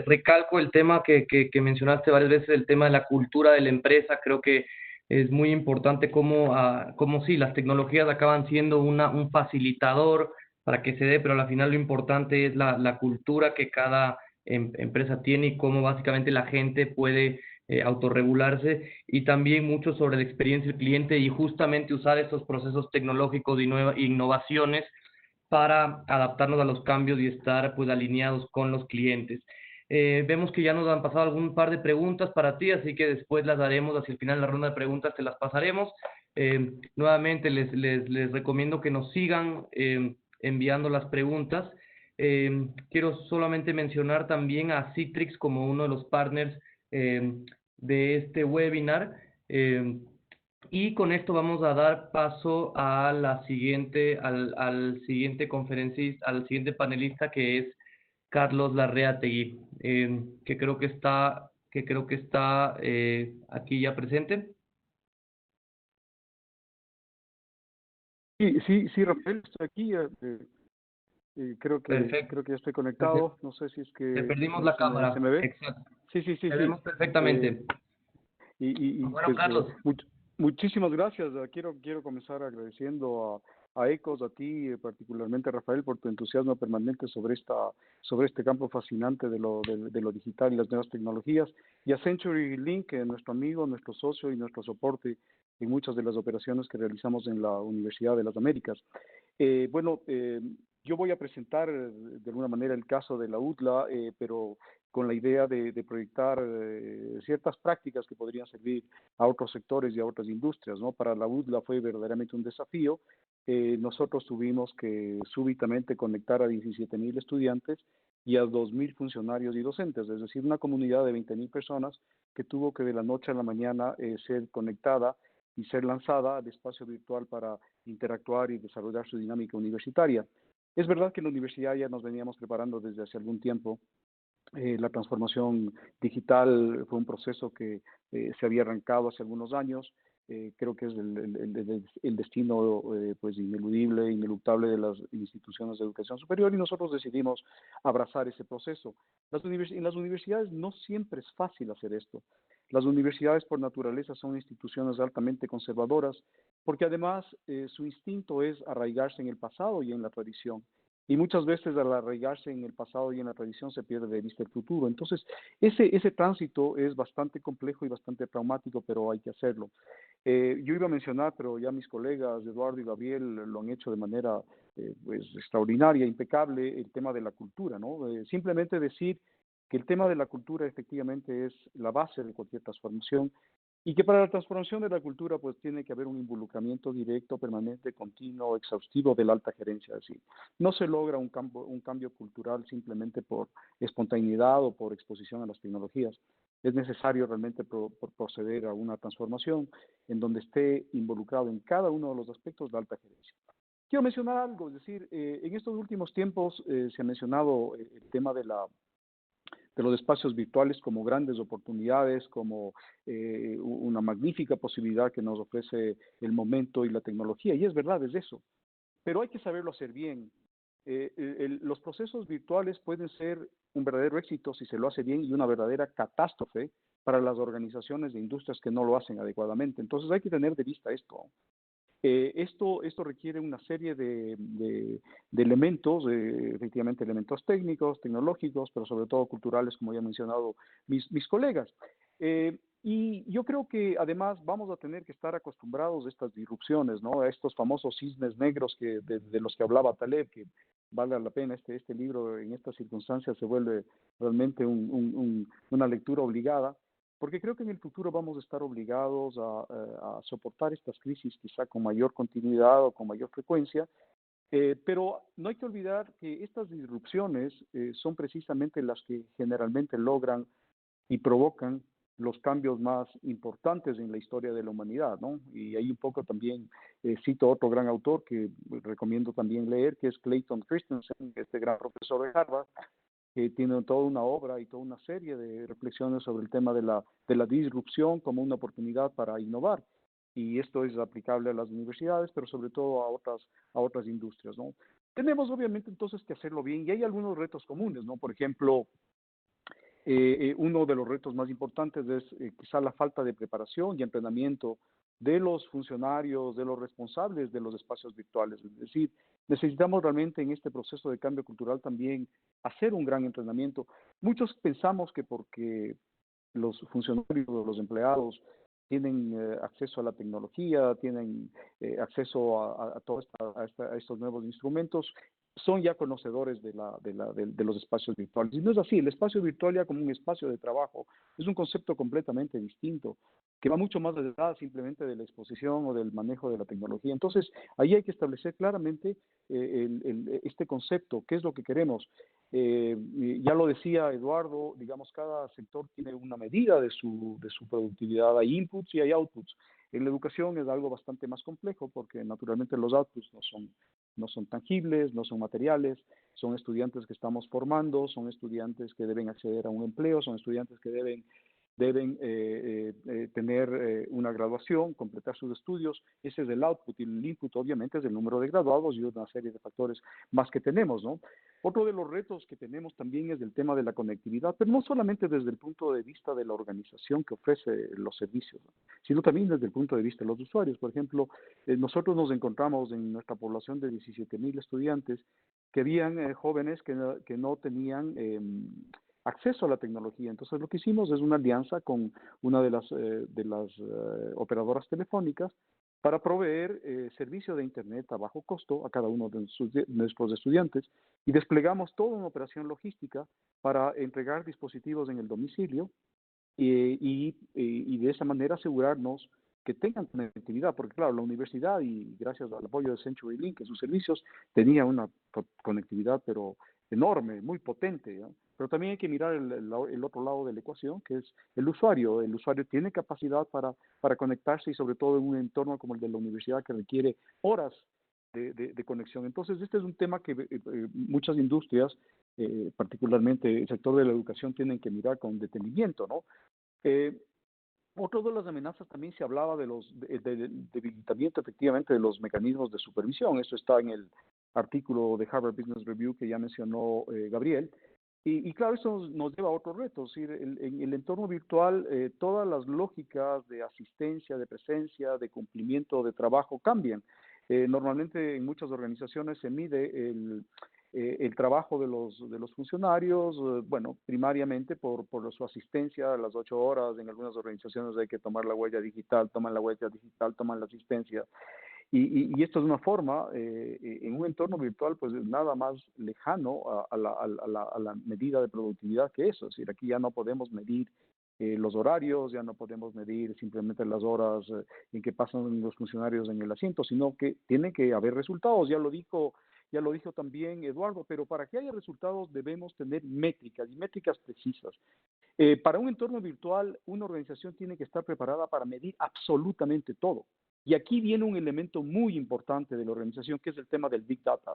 recalco el tema que mencionaste varias veces, el tema de la cultura de la empresa. Creo que es muy importante cómo sí, las tecnologías acaban siendo un facilitador para que se dé, pero al final lo importante es la cultura que cada empresa tiene y cómo básicamente la gente puede autorregularse, y también mucho sobre la experiencia del cliente y justamente usar estos procesos tecnológicos y innovaciones para adaptarnos a los cambios y estar pues alineados con los clientes. Vemos que ya nos han pasado algún par de preguntas para ti, así que después las daremos hacia el final de la ronda de preguntas, te las pasaremos. Nuevamente les recomiendo que nos sigan enviando las preguntas. Quiero solamente mencionar también a Citrix como uno de los partners de este webinar. Y con esto vamos a dar paso a la siguiente, al siguiente conferencista, al siguiente panelista, que es Carlos Larreategui, que creo que está aquí ya presente. Sí, Rafael, estoy aquí. Perfecto. Creo que ya estoy conectado. No sé si es Te que perdimos la cámara. se me ve. Exacto. Sí. Te vemos perfectamente. Bueno, Pues Carlos. muchísimas gracias. Quiero comenzar agradeciendo a ECOS, a ti particularmente, Rafael, por tu entusiasmo permanente sobre este campo fascinante de lo digital y las nuevas tecnologías, y a Century Link, nuestro amigo, nuestro socio y nuestro soporte en muchas de las operaciones que realizamos en la Universidad de las Américas. Yo voy a presentar de alguna manera el caso de la UDLA, pero con la idea de proyectar ciertas prácticas que podrían servir a otros sectores y a otras industrias, ¿no? Para la UDLA fue verdaderamente un desafío. Nosotros tuvimos que súbitamente conectar a 17,000 estudiantes y a 2,000 funcionarios y docentes, es decir, una comunidad de 20,000 personas que tuvo que de la noche a la mañana ser conectada y ser lanzada al espacio virtual para interactuar y desarrollar su dinámica universitaria. Es verdad que en la universidad ya nos veníamos preparando desde hace algún tiempo. La transformación digital fue un proceso que se había arrancado hace algunos años. Creo que es el destino pues ineludible, ineluctable de las instituciones de educación superior, y nosotros decidimos abrazar ese proceso. En las universidades no siempre es fácil hacer esto. Las universidades por naturaleza son instituciones altamente conservadoras, porque además su instinto es arraigarse en el pasado y en la tradición. Y muchas veces al arraigarse en el pasado y en la tradición se pierde de vista el futuro. Entonces, ese tránsito es bastante complejo y bastante traumático, pero hay que hacerlo. Yo iba a mencionar, pero ya mis colegas Eduardo y Gabriel lo han hecho de manera pues extraordinaria, impecable, el tema de la cultura, ¿no? Simplemente decir que el tema de la cultura efectivamente es la base de cualquier transformación, y que para la transformación de la cultura pues tiene que haber un involucramiento directo, permanente, continuo, exhaustivo de la alta gerencia. Es decir, no se logra un cambio cultural simplemente por espontaneidad o por exposición a las tecnologías. Es necesario realmente proceder a una transformación en donde esté involucrado en cada uno de los aspectos la alta gerencia. Quiero mencionar algo, es decir, en estos últimos tiempos se ha mencionado el tema de los espacios virtuales como grandes oportunidades, como una magnífica posibilidad que nos ofrece el momento y la tecnología. Y es verdad, es eso. Pero hay que saberlo hacer bien. Los procesos virtuales pueden ser un verdadero éxito si se lo hace bien, y una verdadera catástrofe para las organizaciones de industrias que no lo hacen adecuadamente. Entonces hay que tener de vista esto. Esto requiere una serie de elementos, efectivamente elementos técnicos, tecnológicos, pero sobre todo culturales, como ya han mencionado mis colegas. Y yo creo que además vamos a tener que estar acostumbrados a estas disrupciones, ¿no? A estos famosos cisnes negros de los que hablaba Taleb, que vale la pena este libro en estas circunstancias se vuelve realmente una lectura obligada, porque creo que en el futuro vamos a estar obligados a soportar estas crisis quizá con mayor continuidad o con mayor frecuencia, pero no hay que olvidar que estas disrupciones son precisamente las que generalmente logran y provocan los cambios más importantes en la historia de la humanidad, ¿no? Y ahí un poco también cito otro gran autor que recomiendo también leer, que es Clayton Christensen, este gran profesor de Harvard, que tiene toda una obra y toda una serie de reflexiones sobre el tema de la disrupción como una oportunidad para innovar. Y esto es aplicable a las universidades, pero sobre todo a otras industrias, ¿no? Tenemos obviamente entonces que hacerlo bien, y hay algunos retos comunes, ¿no? Por ejemplo, uno de los retos más importantes es quizá la falta de preparación y entrenamiento de los funcionarios, de los responsables de los espacios virtuales. Es decir, necesitamos realmente en este proceso de cambio cultural también hacer un gran entrenamiento. Muchos pensamos que porque los funcionarios o los empleados tienen acceso a la tecnología, tienen acceso a estos nuevos instrumentos, son ya conocedores de los espacios virtuales. Y no es así, el espacio virtual ya como un espacio de trabajo es un concepto completamente distinto, que va mucho más allá simplemente de la exposición o del manejo de la tecnología. Entonces, ahí hay que establecer claramente este concepto, qué es lo que queremos. Ya lo decía Eduardo, digamos, cada sector tiene una medida de su productividad, hay inputs y hay outputs. En la educación es algo bastante más complejo porque naturalmente los outputs no son tangibles, no son materiales, son estudiantes que estamos formando, son estudiantes que deben acceder a un empleo, son estudiantes que deben tener una graduación, completar sus estudios. Ese es el output, y el input obviamente es el número de graduados y una serie de factores más que tenemos, ¿no? Otro de los retos que tenemos también es el tema de la conectividad, pero no solamente desde el punto de vista de la organización que ofrece los servicios, ¿no?, sino también desde el punto de vista de los usuarios. Por ejemplo, nosotros nos encontramos en nuestra población de 17,000 estudiantes que habían jóvenes que no tenían acceso a la tecnología. Entonces, lo que hicimos es una alianza con una de las operadoras telefónicas para proveer servicio de Internet a bajo costo a cada uno de nuestros estudiantes, y desplegamos toda una operación logística para entregar dispositivos en el domicilio y de esa manera asegurarnos que tengan conectividad, porque claro, la universidad, y gracias al apoyo de CenturyLink en sus servicios, tenía una conectividad pero enorme, muy potente, ¿no? Pero también hay que mirar el otro lado de la ecuación, que es el usuario. El usuario tiene capacidad para conectarse, y sobre todo en un entorno como el de la universidad que requiere horas de conexión. Entonces, este es un tema que muchas industrias, particularmente el sector de la educación, tienen que mirar con detenimiento, ¿no? Otro de las amenazas también se hablaba del debilitamiento efectivamente de los mecanismos de supervisión. Esto está en el artículo de Harvard Business Review que ya mencionó Gabriel. Y claro, eso nos lleva a otro reto. Es decir, en el entorno virtual, todas las lógicas de asistencia, de presencia, de cumplimiento de trabajo cambian. Normalmente en muchas organizaciones se mide el trabajo de los funcionarios, bueno, primariamente por su asistencia a las 8 horas. En algunas organizaciones hay que tomar la huella digital, toman la asistencia. Y esto es una forma, en un entorno virtual, pues nada más lejano a la medida de productividad que eso. Es decir, aquí ya no podemos medir los horarios, ya no podemos medir simplemente las horas en que pasan los funcionarios en el asiento, sino que tiene que haber resultados. Ya lo dijo también Eduardo, pero para que haya resultados debemos tener métricas, y métricas precisas. Para un entorno virtual, una organización tiene que estar preparada para medir absolutamente todo. Y aquí viene un elemento muy importante de la organización, que es el tema del Big Data.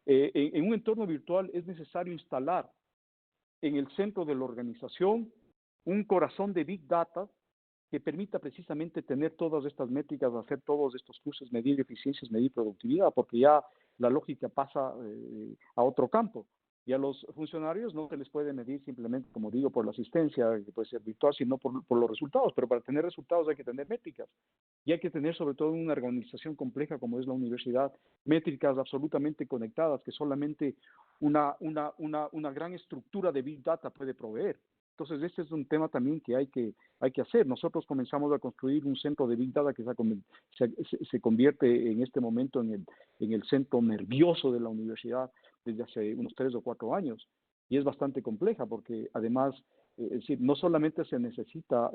En un entorno virtual es necesario instalar en el centro de la organización un corazón de Big Data que permita precisamente tener todas estas métricas, hacer todos estos cruces, medir eficiencias, medir productividad, porque ya la lógica pasa a otro campo. Y a los funcionarios no se les puede medir simplemente, como digo, por la asistencia, que puede ser virtual, sino por los resultados. Pero para tener resultados hay que tener métricas. Y hay que tener, sobre todo en una organización compleja como es la universidad, métricas absolutamente conectadas que solamente una gran estructura de Big Data puede proveer. Entonces, este es un tema también que hay que hacer. Nosotros comenzamos a construir un centro de Big Data que se convierte en este momento en el centro nervioso de la universidad desde hace unos 3 o 4 años. Y es bastante compleja porque además, es decir, no solamente se necesita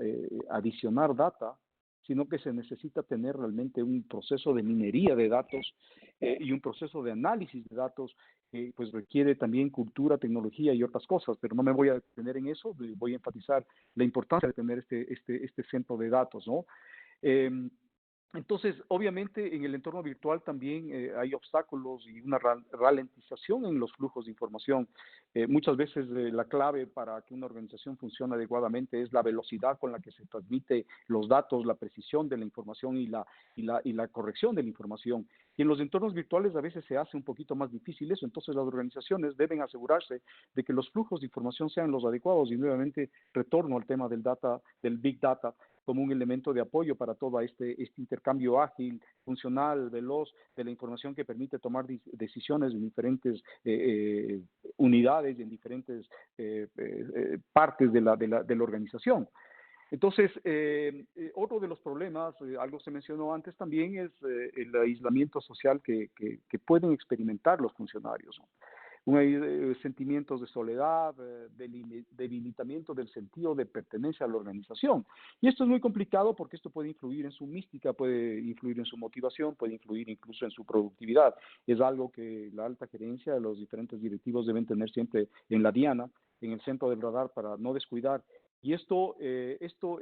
adicionar data, sino que se necesita tener realmente un proceso de minería de datos y un proceso de análisis de datos, pues requiere también cultura, tecnología y otras cosas, pero no me voy a detener en eso. Voy a enfatizar la importancia de tener este centro de datos, ¿no? Entonces, obviamente, en el entorno virtual también hay obstáculos y una ralentización en los flujos de información. Muchas veces la clave para que una organización funcione adecuadamente es la velocidad con la que se transmite los datos, la precisión de la información y la corrección de la información. Y en los entornos virtuales a veces se hace un poquito más difícil eso. Entonces, las organizaciones deben asegurarse de que los flujos de información sean los adecuados. Y nuevamente retorno al tema del Big Data, como un elemento de apoyo para todo este intercambio ágil, funcional, veloz de la información que permite tomar decisiones en diferentes unidades y en diferentes partes de la organización. Entonces, otro de los problemas, algo se mencionó antes también, es el aislamiento social que pueden experimentar los funcionarios, ¿no? Sentimientos de soledad, debilitamiento del sentido de pertenencia a la organización. Y esto es muy complicado porque esto puede influir en su mística, puede influir en su motivación, puede influir incluso en su productividad. Es algo que la alta gerencia, los diferentes directivos deben tener siempre en la diana, en el centro del radar para no descuidar. Y esto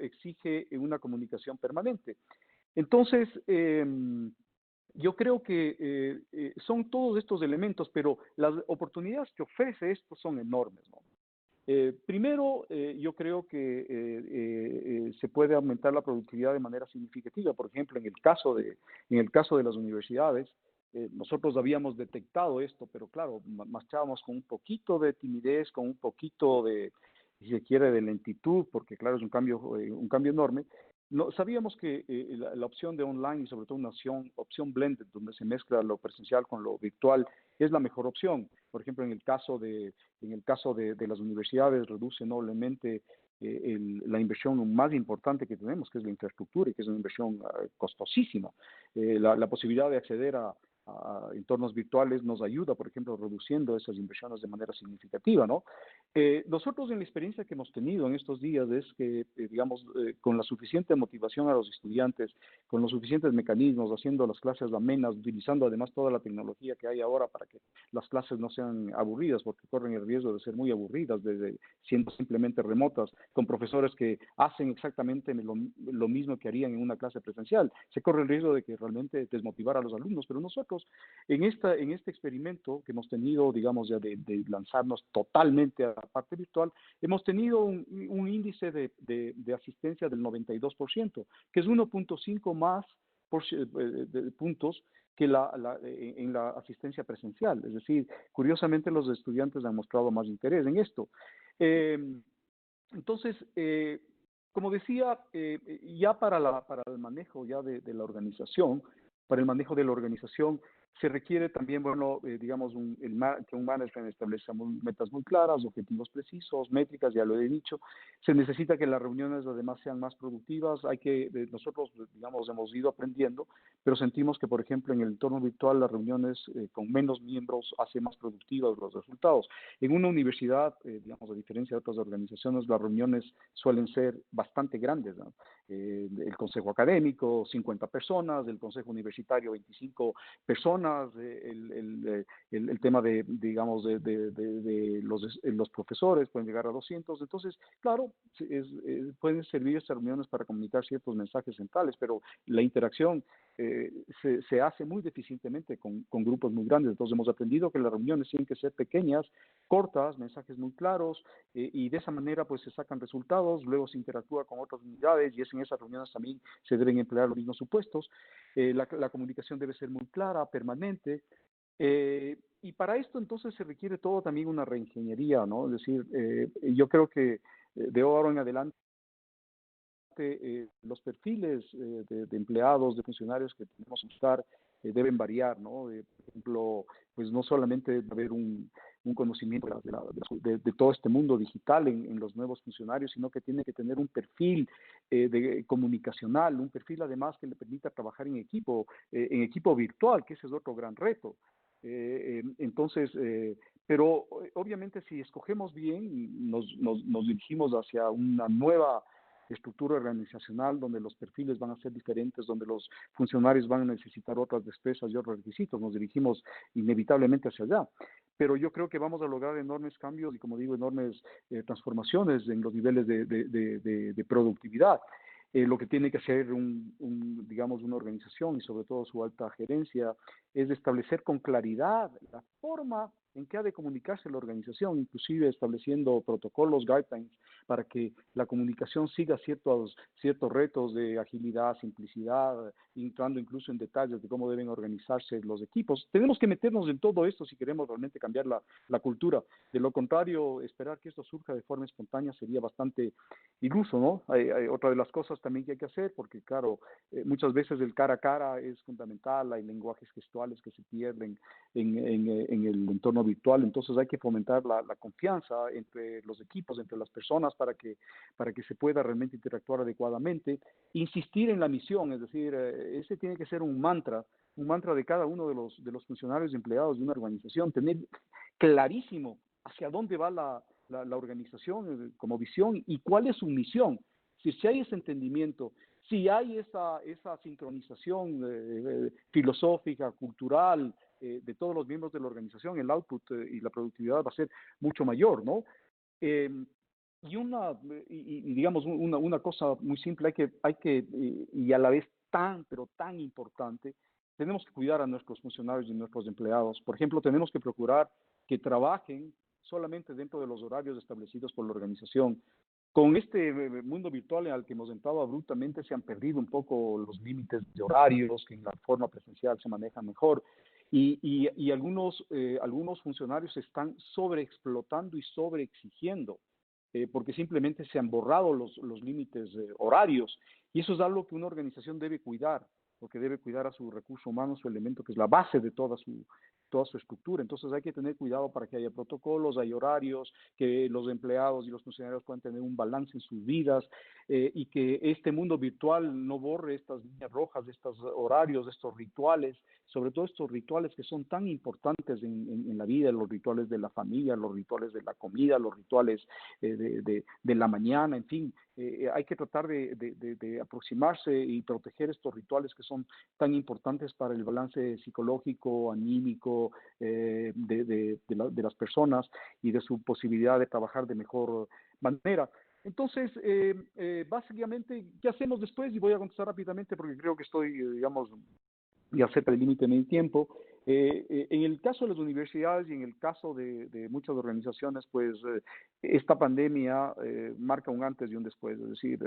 exige una comunicación permanente. Entonces, yo creo que son todos estos elementos, pero las oportunidades que ofrece esto son enormes, ¿no? Primero, yo creo que se puede aumentar la productividad de manera significativa. Por ejemplo, en el caso de las universidades, nosotros habíamos detectado esto, pero claro, marchábamos con un poquito de timidez, con un poquito de, si se quiere, de lentitud, porque claro, es un cambio enorme. No, sabíamos que la opción de online y sobre todo una opción blended, donde se mezcla lo presencial con lo virtual, es la mejor opción. Por ejemplo, en el caso de las universidades, reduce enormemente la inversión más importante que tenemos, que es la infraestructura, y que es una inversión costosísima. La posibilidad de acceder a entornos virtuales nos ayuda, por ejemplo, reduciendo esas inversiones de manera significativa, ¿no? Nosotros en la experiencia que hemos tenido en estos días es que, digamos, con la suficiente motivación a los estudiantes, con los suficientes mecanismos, haciendo las clases amenas, utilizando además toda la tecnología que hay ahora para que las clases no sean aburridas, porque corren el riesgo de ser muy aburridas, siendo simplemente remotas, con profesores que hacen exactamente lo mismo que harían en una clase presencial. Se corre el riesgo de que realmente desmotivar a los alumnos, pero nosotros en este experimento que hemos tenido, digamos, ya de lanzarnos totalmente a la parte virtual, hemos tenido un índice de asistencia del 92%, que es 1.5 más de puntos que en la asistencia presencial. Es decir, curiosamente los estudiantes han mostrado más interés en esto. Entonces, como decía, ya para el manejo ya de la organización, para el manejo de la organización se requiere también, bueno, digamos, que un management establezca metas muy claras, objetivos precisos, métricas, ya lo he dicho. Se necesita que las reuniones además sean más productivas. Nosotros, digamos, hemos ido aprendiendo, pero sentimos que, por ejemplo, en el entorno virtual las reuniones con menos miembros hacen más productivos los resultados. En una universidad, digamos, a diferencia de otras organizaciones, las reuniones suelen ser bastante grandes, ¿no? El consejo académico, 50 personas, el consejo universitario, 25 personas, el tema de, digamos, de los profesores pueden llegar a 200. Entonces, claro, pueden servir estas reuniones para comunicar ciertos mensajes centrales, pero la interacción se hace muy deficientemente con grupos muy grandes. Entonces hemos aprendido que las reuniones tienen que ser pequeñas, cortas, mensajes muy claros, y de esa manera pues se sacan resultados, luego se interactúa con otras unidades y es en esas reuniones también se deben emplear los mismos supuestos. La comunicación debe ser muy clara, permanente, y para esto entonces se requiere todo también una reingeniería, ¿no? Es decir, yo creo que de ahora en adelante los perfiles de empleados, de funcionarios que tenemos que buscar deben variar, ¿no? Por ejemplo, pues no solamente debe haber un conocimiento de todo este mundo digital en los nuevos funcionarios, sino que tiene que tener un perfil comunicacional, un perfil además que le permita trabajar en equipo virtual, que ese es otro gran reto. Entonces, pero obviamente si escogemos bien, nos dirigimos hacia una nueva estructura organizacional donde los perfiles van a ser diferentes, donde los funcionarios van a necesitar otras destrezas y otros requisitos, nos dirigimos inevitablemente hacia allá. Pero yo creo que vamos a lograr enormes cambios y, como digo, enormes transformaciones en los niveles de productividad. Lo que tiene que hacer digamos, una organización y sobre todo su alta gerencia es establecer con claridad la forma en que ha de comunicarse la organización, inclusive estableciendo protocolos, guidelines, para que la comunicación siga ciertos retos de agilidad, simplicidad, entrando incluso en detalles de cómo deben organizarse los equipos. Tenemos que meternos en todo esto si queremos realmente cambiar la cultura. De lo contrario, esperar que esto surja de forma espontánea sería bastante iluso, ¿no? Hay otra de las cosas también que hay que hacer, porque claro, muchas veces el cara a cara es fundamental, hay lenguajes gestuales que se pierden en el entorno virtual, entonces hay que fomentar la confianza entre los equipos, entre las personas para que se pueda realmente interactuar adecuadamente. Insistir en la misión, es decir, ese tiene que ser un mantra de cada uno de los funcionarios y empleados de una organización, tener clarísimo hacia dónde va la organización como visión y cuál es su misión. Si hay ese entendimiento, si hay esa sincronización filosófica, cultural, de todos los miembros de la organización, el output y la productividad va a ser mucho mayor, ¿no? Y digamos una cosa muy simple, hay que y a la vez pero tan importante, tenemos que cuidar a nuestros funcionarios y nuestros empleados. Por ejemplo, tenemos que procurar que trabajen solamente dentro de los horarios establecidos por la organización. Con este mundo virtual al que hemos entrado abruptamente se han perdido un poco los límites de horarios que en la forma presencial se manejan mejor y algunos funcionarios están sobreexplotando y sobreexigiendo porque simplemente se han borrado los límites horarios y eso es algo que una organización debe cuidar porque debe cuidar a su recurso humano, su elemento que es la base de toda su estructura. Entonces hay que tener cuidado para que haya protocolos, hay horarios, que los empleados y los funcionarios puedan tener un balance en sus vidas y que este mundo virtual no borre estas líneas rojas, estos horarios, estos rituales, sobre todo estos rituales que son tan importantes en la vida, los rituales de la familia, los rituales de la comida, los rituales de la mañana, en fin. Hay que tratar de aproximarse y proteger estos rituales que son tan importantes para el balance psicológico, anímico de las personas y de su posibilidad de trabajar de mejor manera. Entonces, básicamente, ¿qué hacemos después? Y voy a contestar rápidamente porque creo que estoy, digamos, ya cerca del límite de mi tiempo. En el caso de las universidades y en el caso de muchas organizaciones, pues esta pandemia marca un antes y un después. Es decir,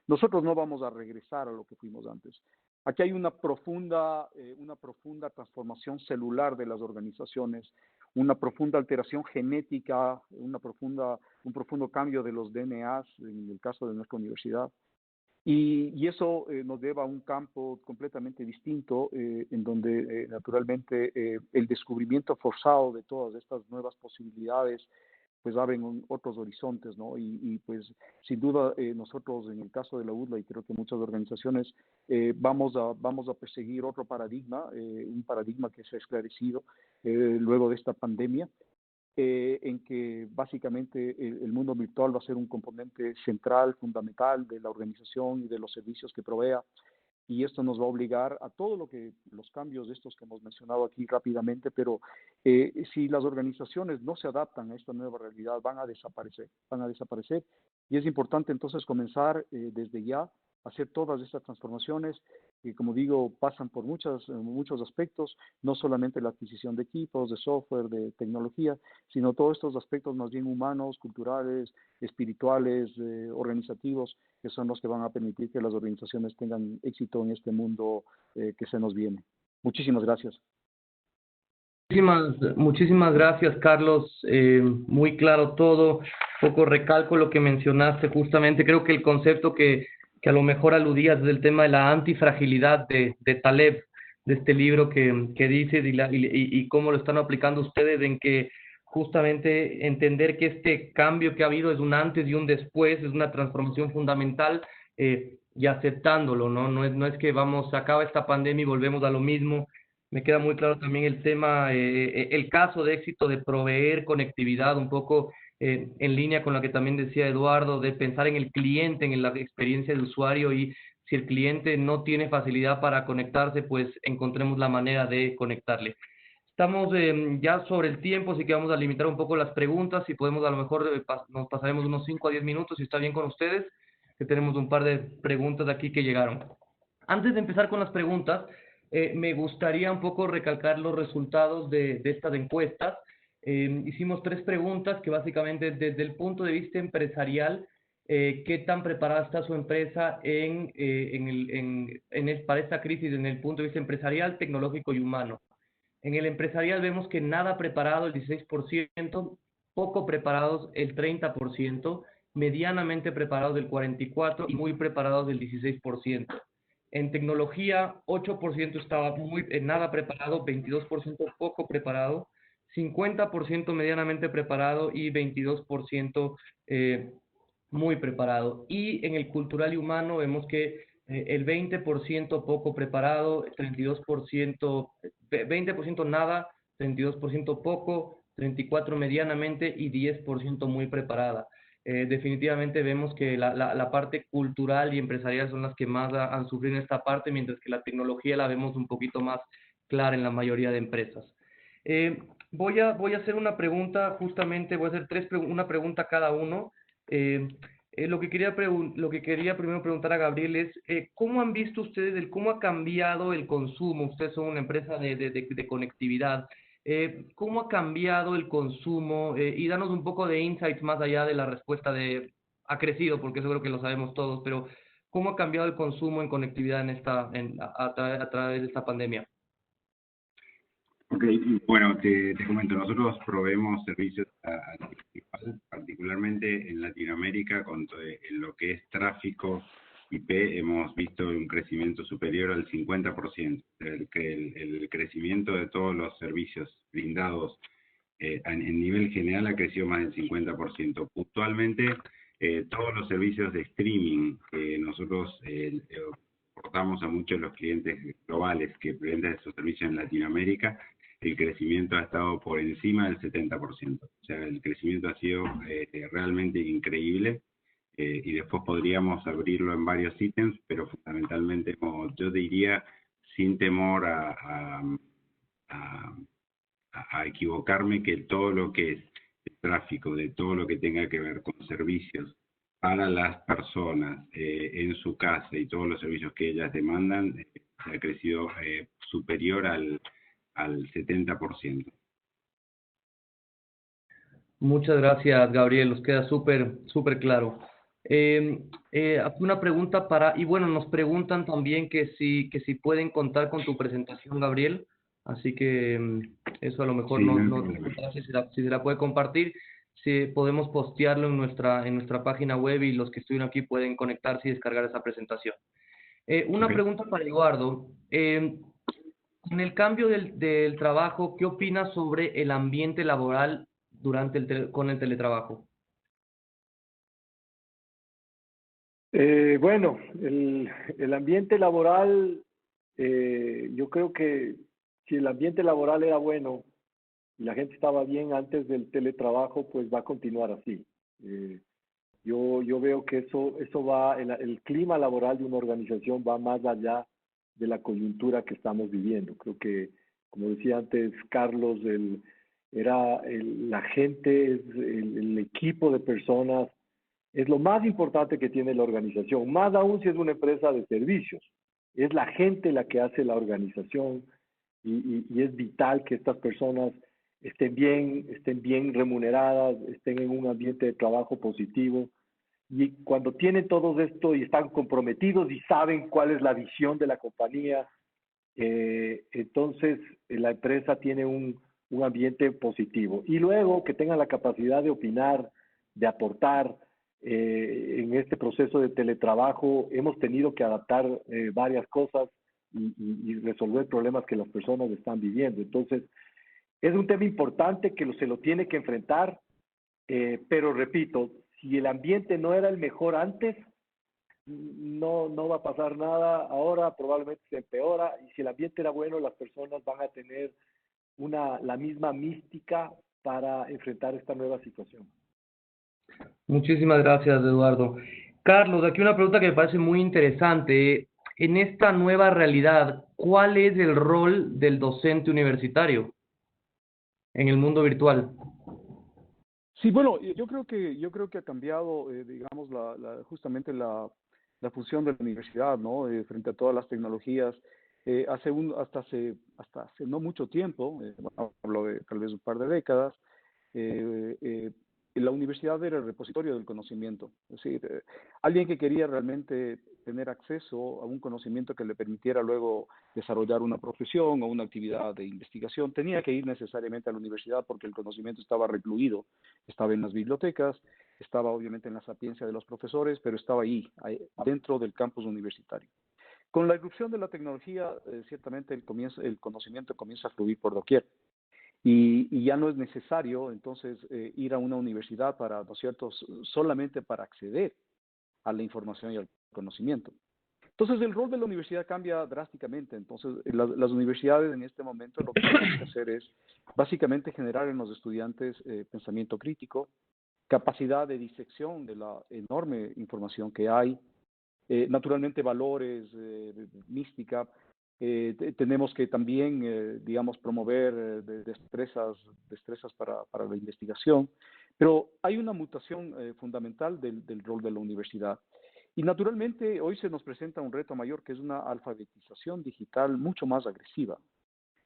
nosotros no vamos a regresar a lo que fuimos antes. Aquí hay una profunda transformación celular de las organizaciones, una profunda alteración genética, un profundo cambio de los DNAs en el caso de nuestra universidad. Y eso nos lleva a un campo completamente distinto, en donde naturalmente el descubrimiento forzado de todas estas nuevas posibilidades pues abren otros horizontes, ¿no? Y pues sin duda nosotros en el caso de la UDLA y creo que muchas organizaciones vamos a perseguir otro paradigma, un paradigma que se ha esclarecido luego de esta pandemia, en que básicamente el mundo virtual va a ser un componente central, fundamental de la organización y de los servicios que provea. Y esto nos va a obligar a los cambios de estos que hemos mencionado aquí rápidamente, pero si las organizaciones no se adaptan a esta nueva realidad, van a desaparecer. Y es importante entonces comenzar desde ya a hacer todas estas transformaciones que, como digo, pasan por muchos aspectos, no solamente la adquisición de equipos, de software, de tecnología, sino todos estos aspectos más bien humanos, culturales, espirituales, organizativos, que son los que van a permitir que las organizaciones tengan éxito en este mundo que se nos viene. Muchísimas gracias. Muchísimas gracias, Carlos. Muy claro todo. Poco recalco lo que mencionaste justamente. Creo que el concepto que a lo mejor aludías es el tema de la antifragilidad de Taleb, de este libro que dices y cómo lo están aplicando ustedes en que justamente entender que este cambio que ha habido es un antes y un después, es una transformación fundamental y aceptándolo, ¿no? No es que se acaba esta pandemia y volvemos a lo mismo. Me queda muy claro también el tema, el caso de éxito de proveer conectividad un poco en línea con lo que también decía Eduardo, de pensar en el cliente, en la experiencia del usuario y si el cliente no tiene facilidad para conectarse, pues encontremos la manera de conectarle. Estamos ya sobre el tiempo, así que vamos a limitar un poco las preguntas. Si podemos, a lo mejor nos pasaremos unos 5 a 10 minutos, si está bien con ustedes, que tenemos un par de preguntas aquí que llegaron. Antes de empezar con las preguntas, me gustaría un poco recalcar los resultados de estas encuestas. Hicimos 3 preguntas que básicamente desde el punto de vista empresarial, ¿qué tan preparada está su empresa para esta crisis en el punto de vista empresarial, tecnológico y humano? En el empresarial vemos que nada preparado el 16%, poco preparados el 30%, medianamente preparados el 44% y muy preparados el 16%. En tecnología, 8% estaba nada preparado, 22% poco preparado, 50% medianamente preparado y 22% muy preparado. Y en el cultural y humano vemos que el 20% poco preparado, 32%, 20% nada, 32% poco, 34% medianamente y 10% muy preparada. Definitivamente vemos que la parte cultural y empresarial son las que más han sufrido en esta parte, mientras que la tecnología la vemos un poquito más clara en la mayoría de empresas. Voy a hacer una pregunta, justamente voy a hacer una pregunta a cada uno. Lo que quería primero preguntar a Gabriel es, ¿cómo han visto ustedes cómo ha cambiado el consumo? Ustedes son una empresa de conectividad. ¿Cómo ha cambiado el consumo? Y danos un poco de insights más allá de la respuesta ha crecido, porque eso creo que lo sabemos todos, pero ¿cómo ha cambiado el consumo en conectividad a través de esta pandemia? Ok, bueno, te comento, nosotros proveemos servicios a principal, particularmente en Latinoamérica, en lo que es tráfico IP, hemos visto un crecimiento superior al 50%. El crecimiento de todos los servicios brindados en nivel general ha crecido más del 50%. Puntualmente, todos los servicios de streaming que nosotros aportamos a muchos de los clientes globales que brindan esos servicios en Latinoamérica, el crecimiento ha estado por encima del 70%. O sea, el crecimiento ha sido realmente increíble, y después podríamos abrirlo en varios ítems, pero fundamentalmente, como yo diría, sin temor a equivocarme, que todo lo que es el tráfico, de todo lo que tenga que ver con servicios para las personas en su casa y todos los servicios que ellas demandan, ha crecido superior al 70%. Muchas gracias, Gabriel. Nos queda súper claro. Una pregunta y bueno, nos preguntan también que si pueden contar con tu presentación, Gabriel. Así que eso a lo mejor Sí, no si se la puede compartir. Si podemos postearlo en nuestra página web y los que estuvieron aquí pueden conectarse y descargar esa presentación. Una pregunta para Eduardo. Con el cambio del trabajo, ¿qué opinas sobre el ambiente laboral con el teletrabajo? Bueno, el ambiente laboral, yo creo que si el ambiente laboral era bueno y la gente estaba bien antes del teletrabajo, pues va a continuar así. Yo veo que eso va, el clima laboral de una organización va más allá de la coyuntura que estamos viviendo. Creo que, como decía antes Carlos, la gente, el equipo de personas, es lo más importante que tiene la organización, más aún si es una empresa de servicios. Es la gente la que hace la organización y es vital que estas personas estén bien remuneradas, estén en un ambiente de trabajo positivo. Y cuando tienen todo esto y están comprometidos y saben cuál es la visión de la compañía, entonces la empresa tiene un ambiente positivo. Y luego que tengan la capacidad de opinar, de aportar. En este proceso de teletrabajo hemos tenido que adaptar varias cosas y resolver problemas que las personas están viviendo. Entonces, es un tema importante que se lo tiene que enfrentar, pero repito, si el ambiente no era el mejor antes, no va a pasar nada. Ahora probablemente se empeora, y si el ambiente era bueno, las personas van a tener la misma mística para enfrentar esta nueva situación. Muchísimas gracias, Eduardo. Carlos, aquí una pregunta que me parece muy interesante. En esta nueva realidad, ¿cuál es el rol del docente universitario en el mundo virtual? Sí, bueno, yo creo que ha cambiado, digamos, justamente la función de la universidad, ¿no? Frente a todas las tecnologías. Hasta hace no mucho tiempo, hablo de tal vez un par de décadas, la universidad era el repositorio del conocimiento. Es decir, alguien que quería realmente tener acceso a un conocimiento que le permitiera luego desarrollar una profesión o una actividad de investigación, tenía que ir necesariamente a la universidad, porque el conocimiento estaba recluido, estaba en las bibliotecas, estaba obviamente en la sapiencia de los profesores, pero estaba ahí dentro del campus universitario. Con la irrupción de la tecnología, ciertamente el conocimiento comienza a fluir por doquier. y ya no es necesario entonces ir a una universidad para, ¿no es cierto?, solamente para acceder a la información y al conocimiento. Entonces, el rol de la universidad cambia drásticamente. Entonces, las universidades en este momento lo que tienen que hacer es básicamente generar en los estudiantes pensamiento crítico, capacidad de disección de la enorme información que hay, naturalmente valores, mística. Tenemos que también, digamos, promover destrezas para la investigación, pero hay una mutación fundamental del rol de la universidad. Y naturalmente hoy se nos presenta un reto mayor, que es una alfabetización digital mucho más agresiva.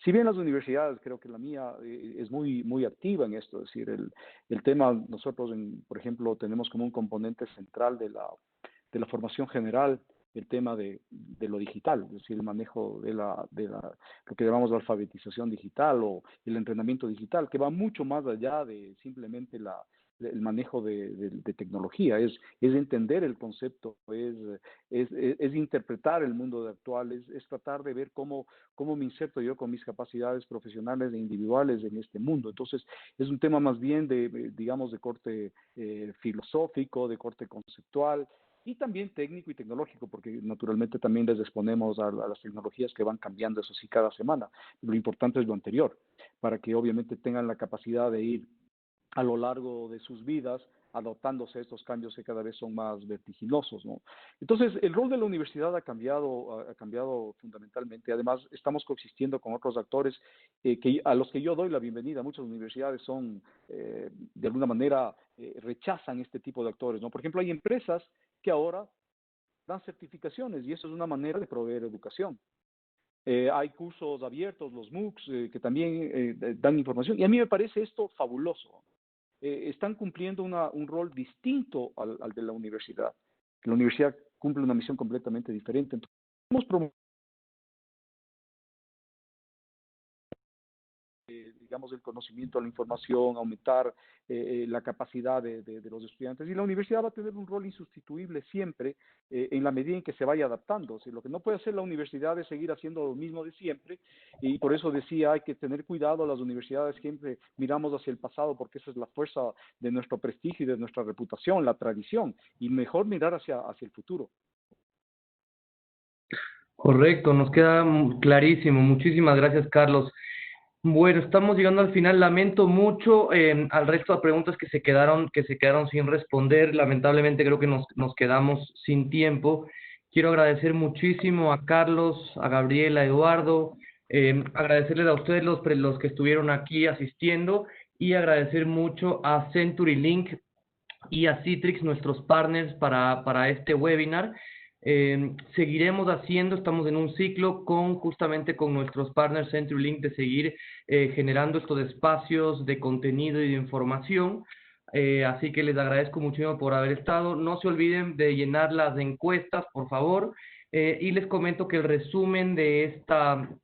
Si bien las universidades, creo que la mía es muy activa en esto, es decir, el tema, nosotros, por ejemplo, tenemos como un componente central de la formación general el tema de lo digital, es decir, el manejo de lo que llamamos la alfabetización digital o el entrenamiento digital, que va mucho más allá de simplemente el manejo de tecnología, es entender el concepto, es interpretar el mundo actual, es tratar de ver cómo me inserto yo con mis capacidades profesionales e individuales en este mundo. Entonces, es un tema más bien digamos, de corte filosófico, de corte conceptual, y también técnico y tecnológico, porque naturalmente también les exponemos a las tecnologías que van cambiando, eso sí, cada semana. Lo importante es lo anterior, para que obviamente tengan la capacidad de ir a lo largo de sus vidas adoptándose a estos cambios que cada vez son más vertiginosos, ¿no? Entonces, el rol de la universidad ha cambiado fundamentalmente. Además, estamos coexistiendo con otros actores a los que yo doy la bienvenida. Muchas universidades de alguna manera, rechazan este tipo de actores, ¿no? Por ejemplo, hay empresas que ahora dan certificaciones y eso es una manera de proveer educación. Hay cursos abiertos, los MOOCs, que también dan información. Y a mí me parece esto fabuloso. Están cumpliendo un rol distinto al de la universidad. La universidad cumple una misión completamente diferente. Entonces, estamos promoviendo, digamos, el conocimiento, la información, aumentar la capacidad de los estudiantes. Y la universidad va a tener un rol insustituible siempre en la medida en que se vaya adaptando. O sea, lo que no puede hacer la universidad es seguir haciendo lo mismo de siempre, y por eso decía, hay que tener cuidado. Las universidades siempre miramos hacia el pasado porque esa es la fuerza de nuestro prestigio y de nuestra reputación, la tradición, y mejor mirar hacia el futuro. Correcto, nos queda clarísimo. Muchísimas gracias, Carlos. Bueno, estamos llegando al final. Lamento mucho al resto de preguntas que se quedaron sin responder. Lamentablemente creo que nos quedamos sin tiempo. Quiero agradecer muchísimo a Carlos, a Gabriela, a Eduardo, agradecerles a ustedes los que estuvieron aquí asistiendo, y agradecer mucho a CenturyLink y a Citrix, nuestros partners para este webinar. Seguiremos estamos en un ciclo justamente con nuestros partners CenturyLink, de seguir generando estos espacios de contenido y de información. Así que les agradezco muchísimo por haber estado. No se olviden de llenar las encuestas, por favor. Y les comento que el resumen de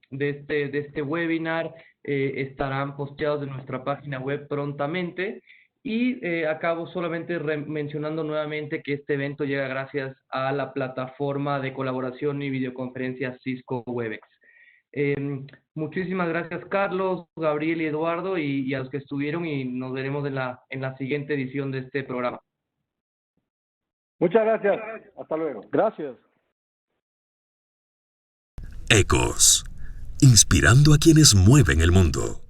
este webinar estarán posteados en nuestra página web prontamente. Y acabo solamente mencionando nuevamente que este evento llega gracias a la plataforma de colaboración y videoconferencia Cisco Webex. Muchísimas gracias, Carlos, Gabriel y Eduardo, y a los que estuvieron, y nos veremos en la siguiente edición de este programa. Muchas gracias. Hasta luego. Gracias. Ecos, inspirando a quienes mueven el mundo.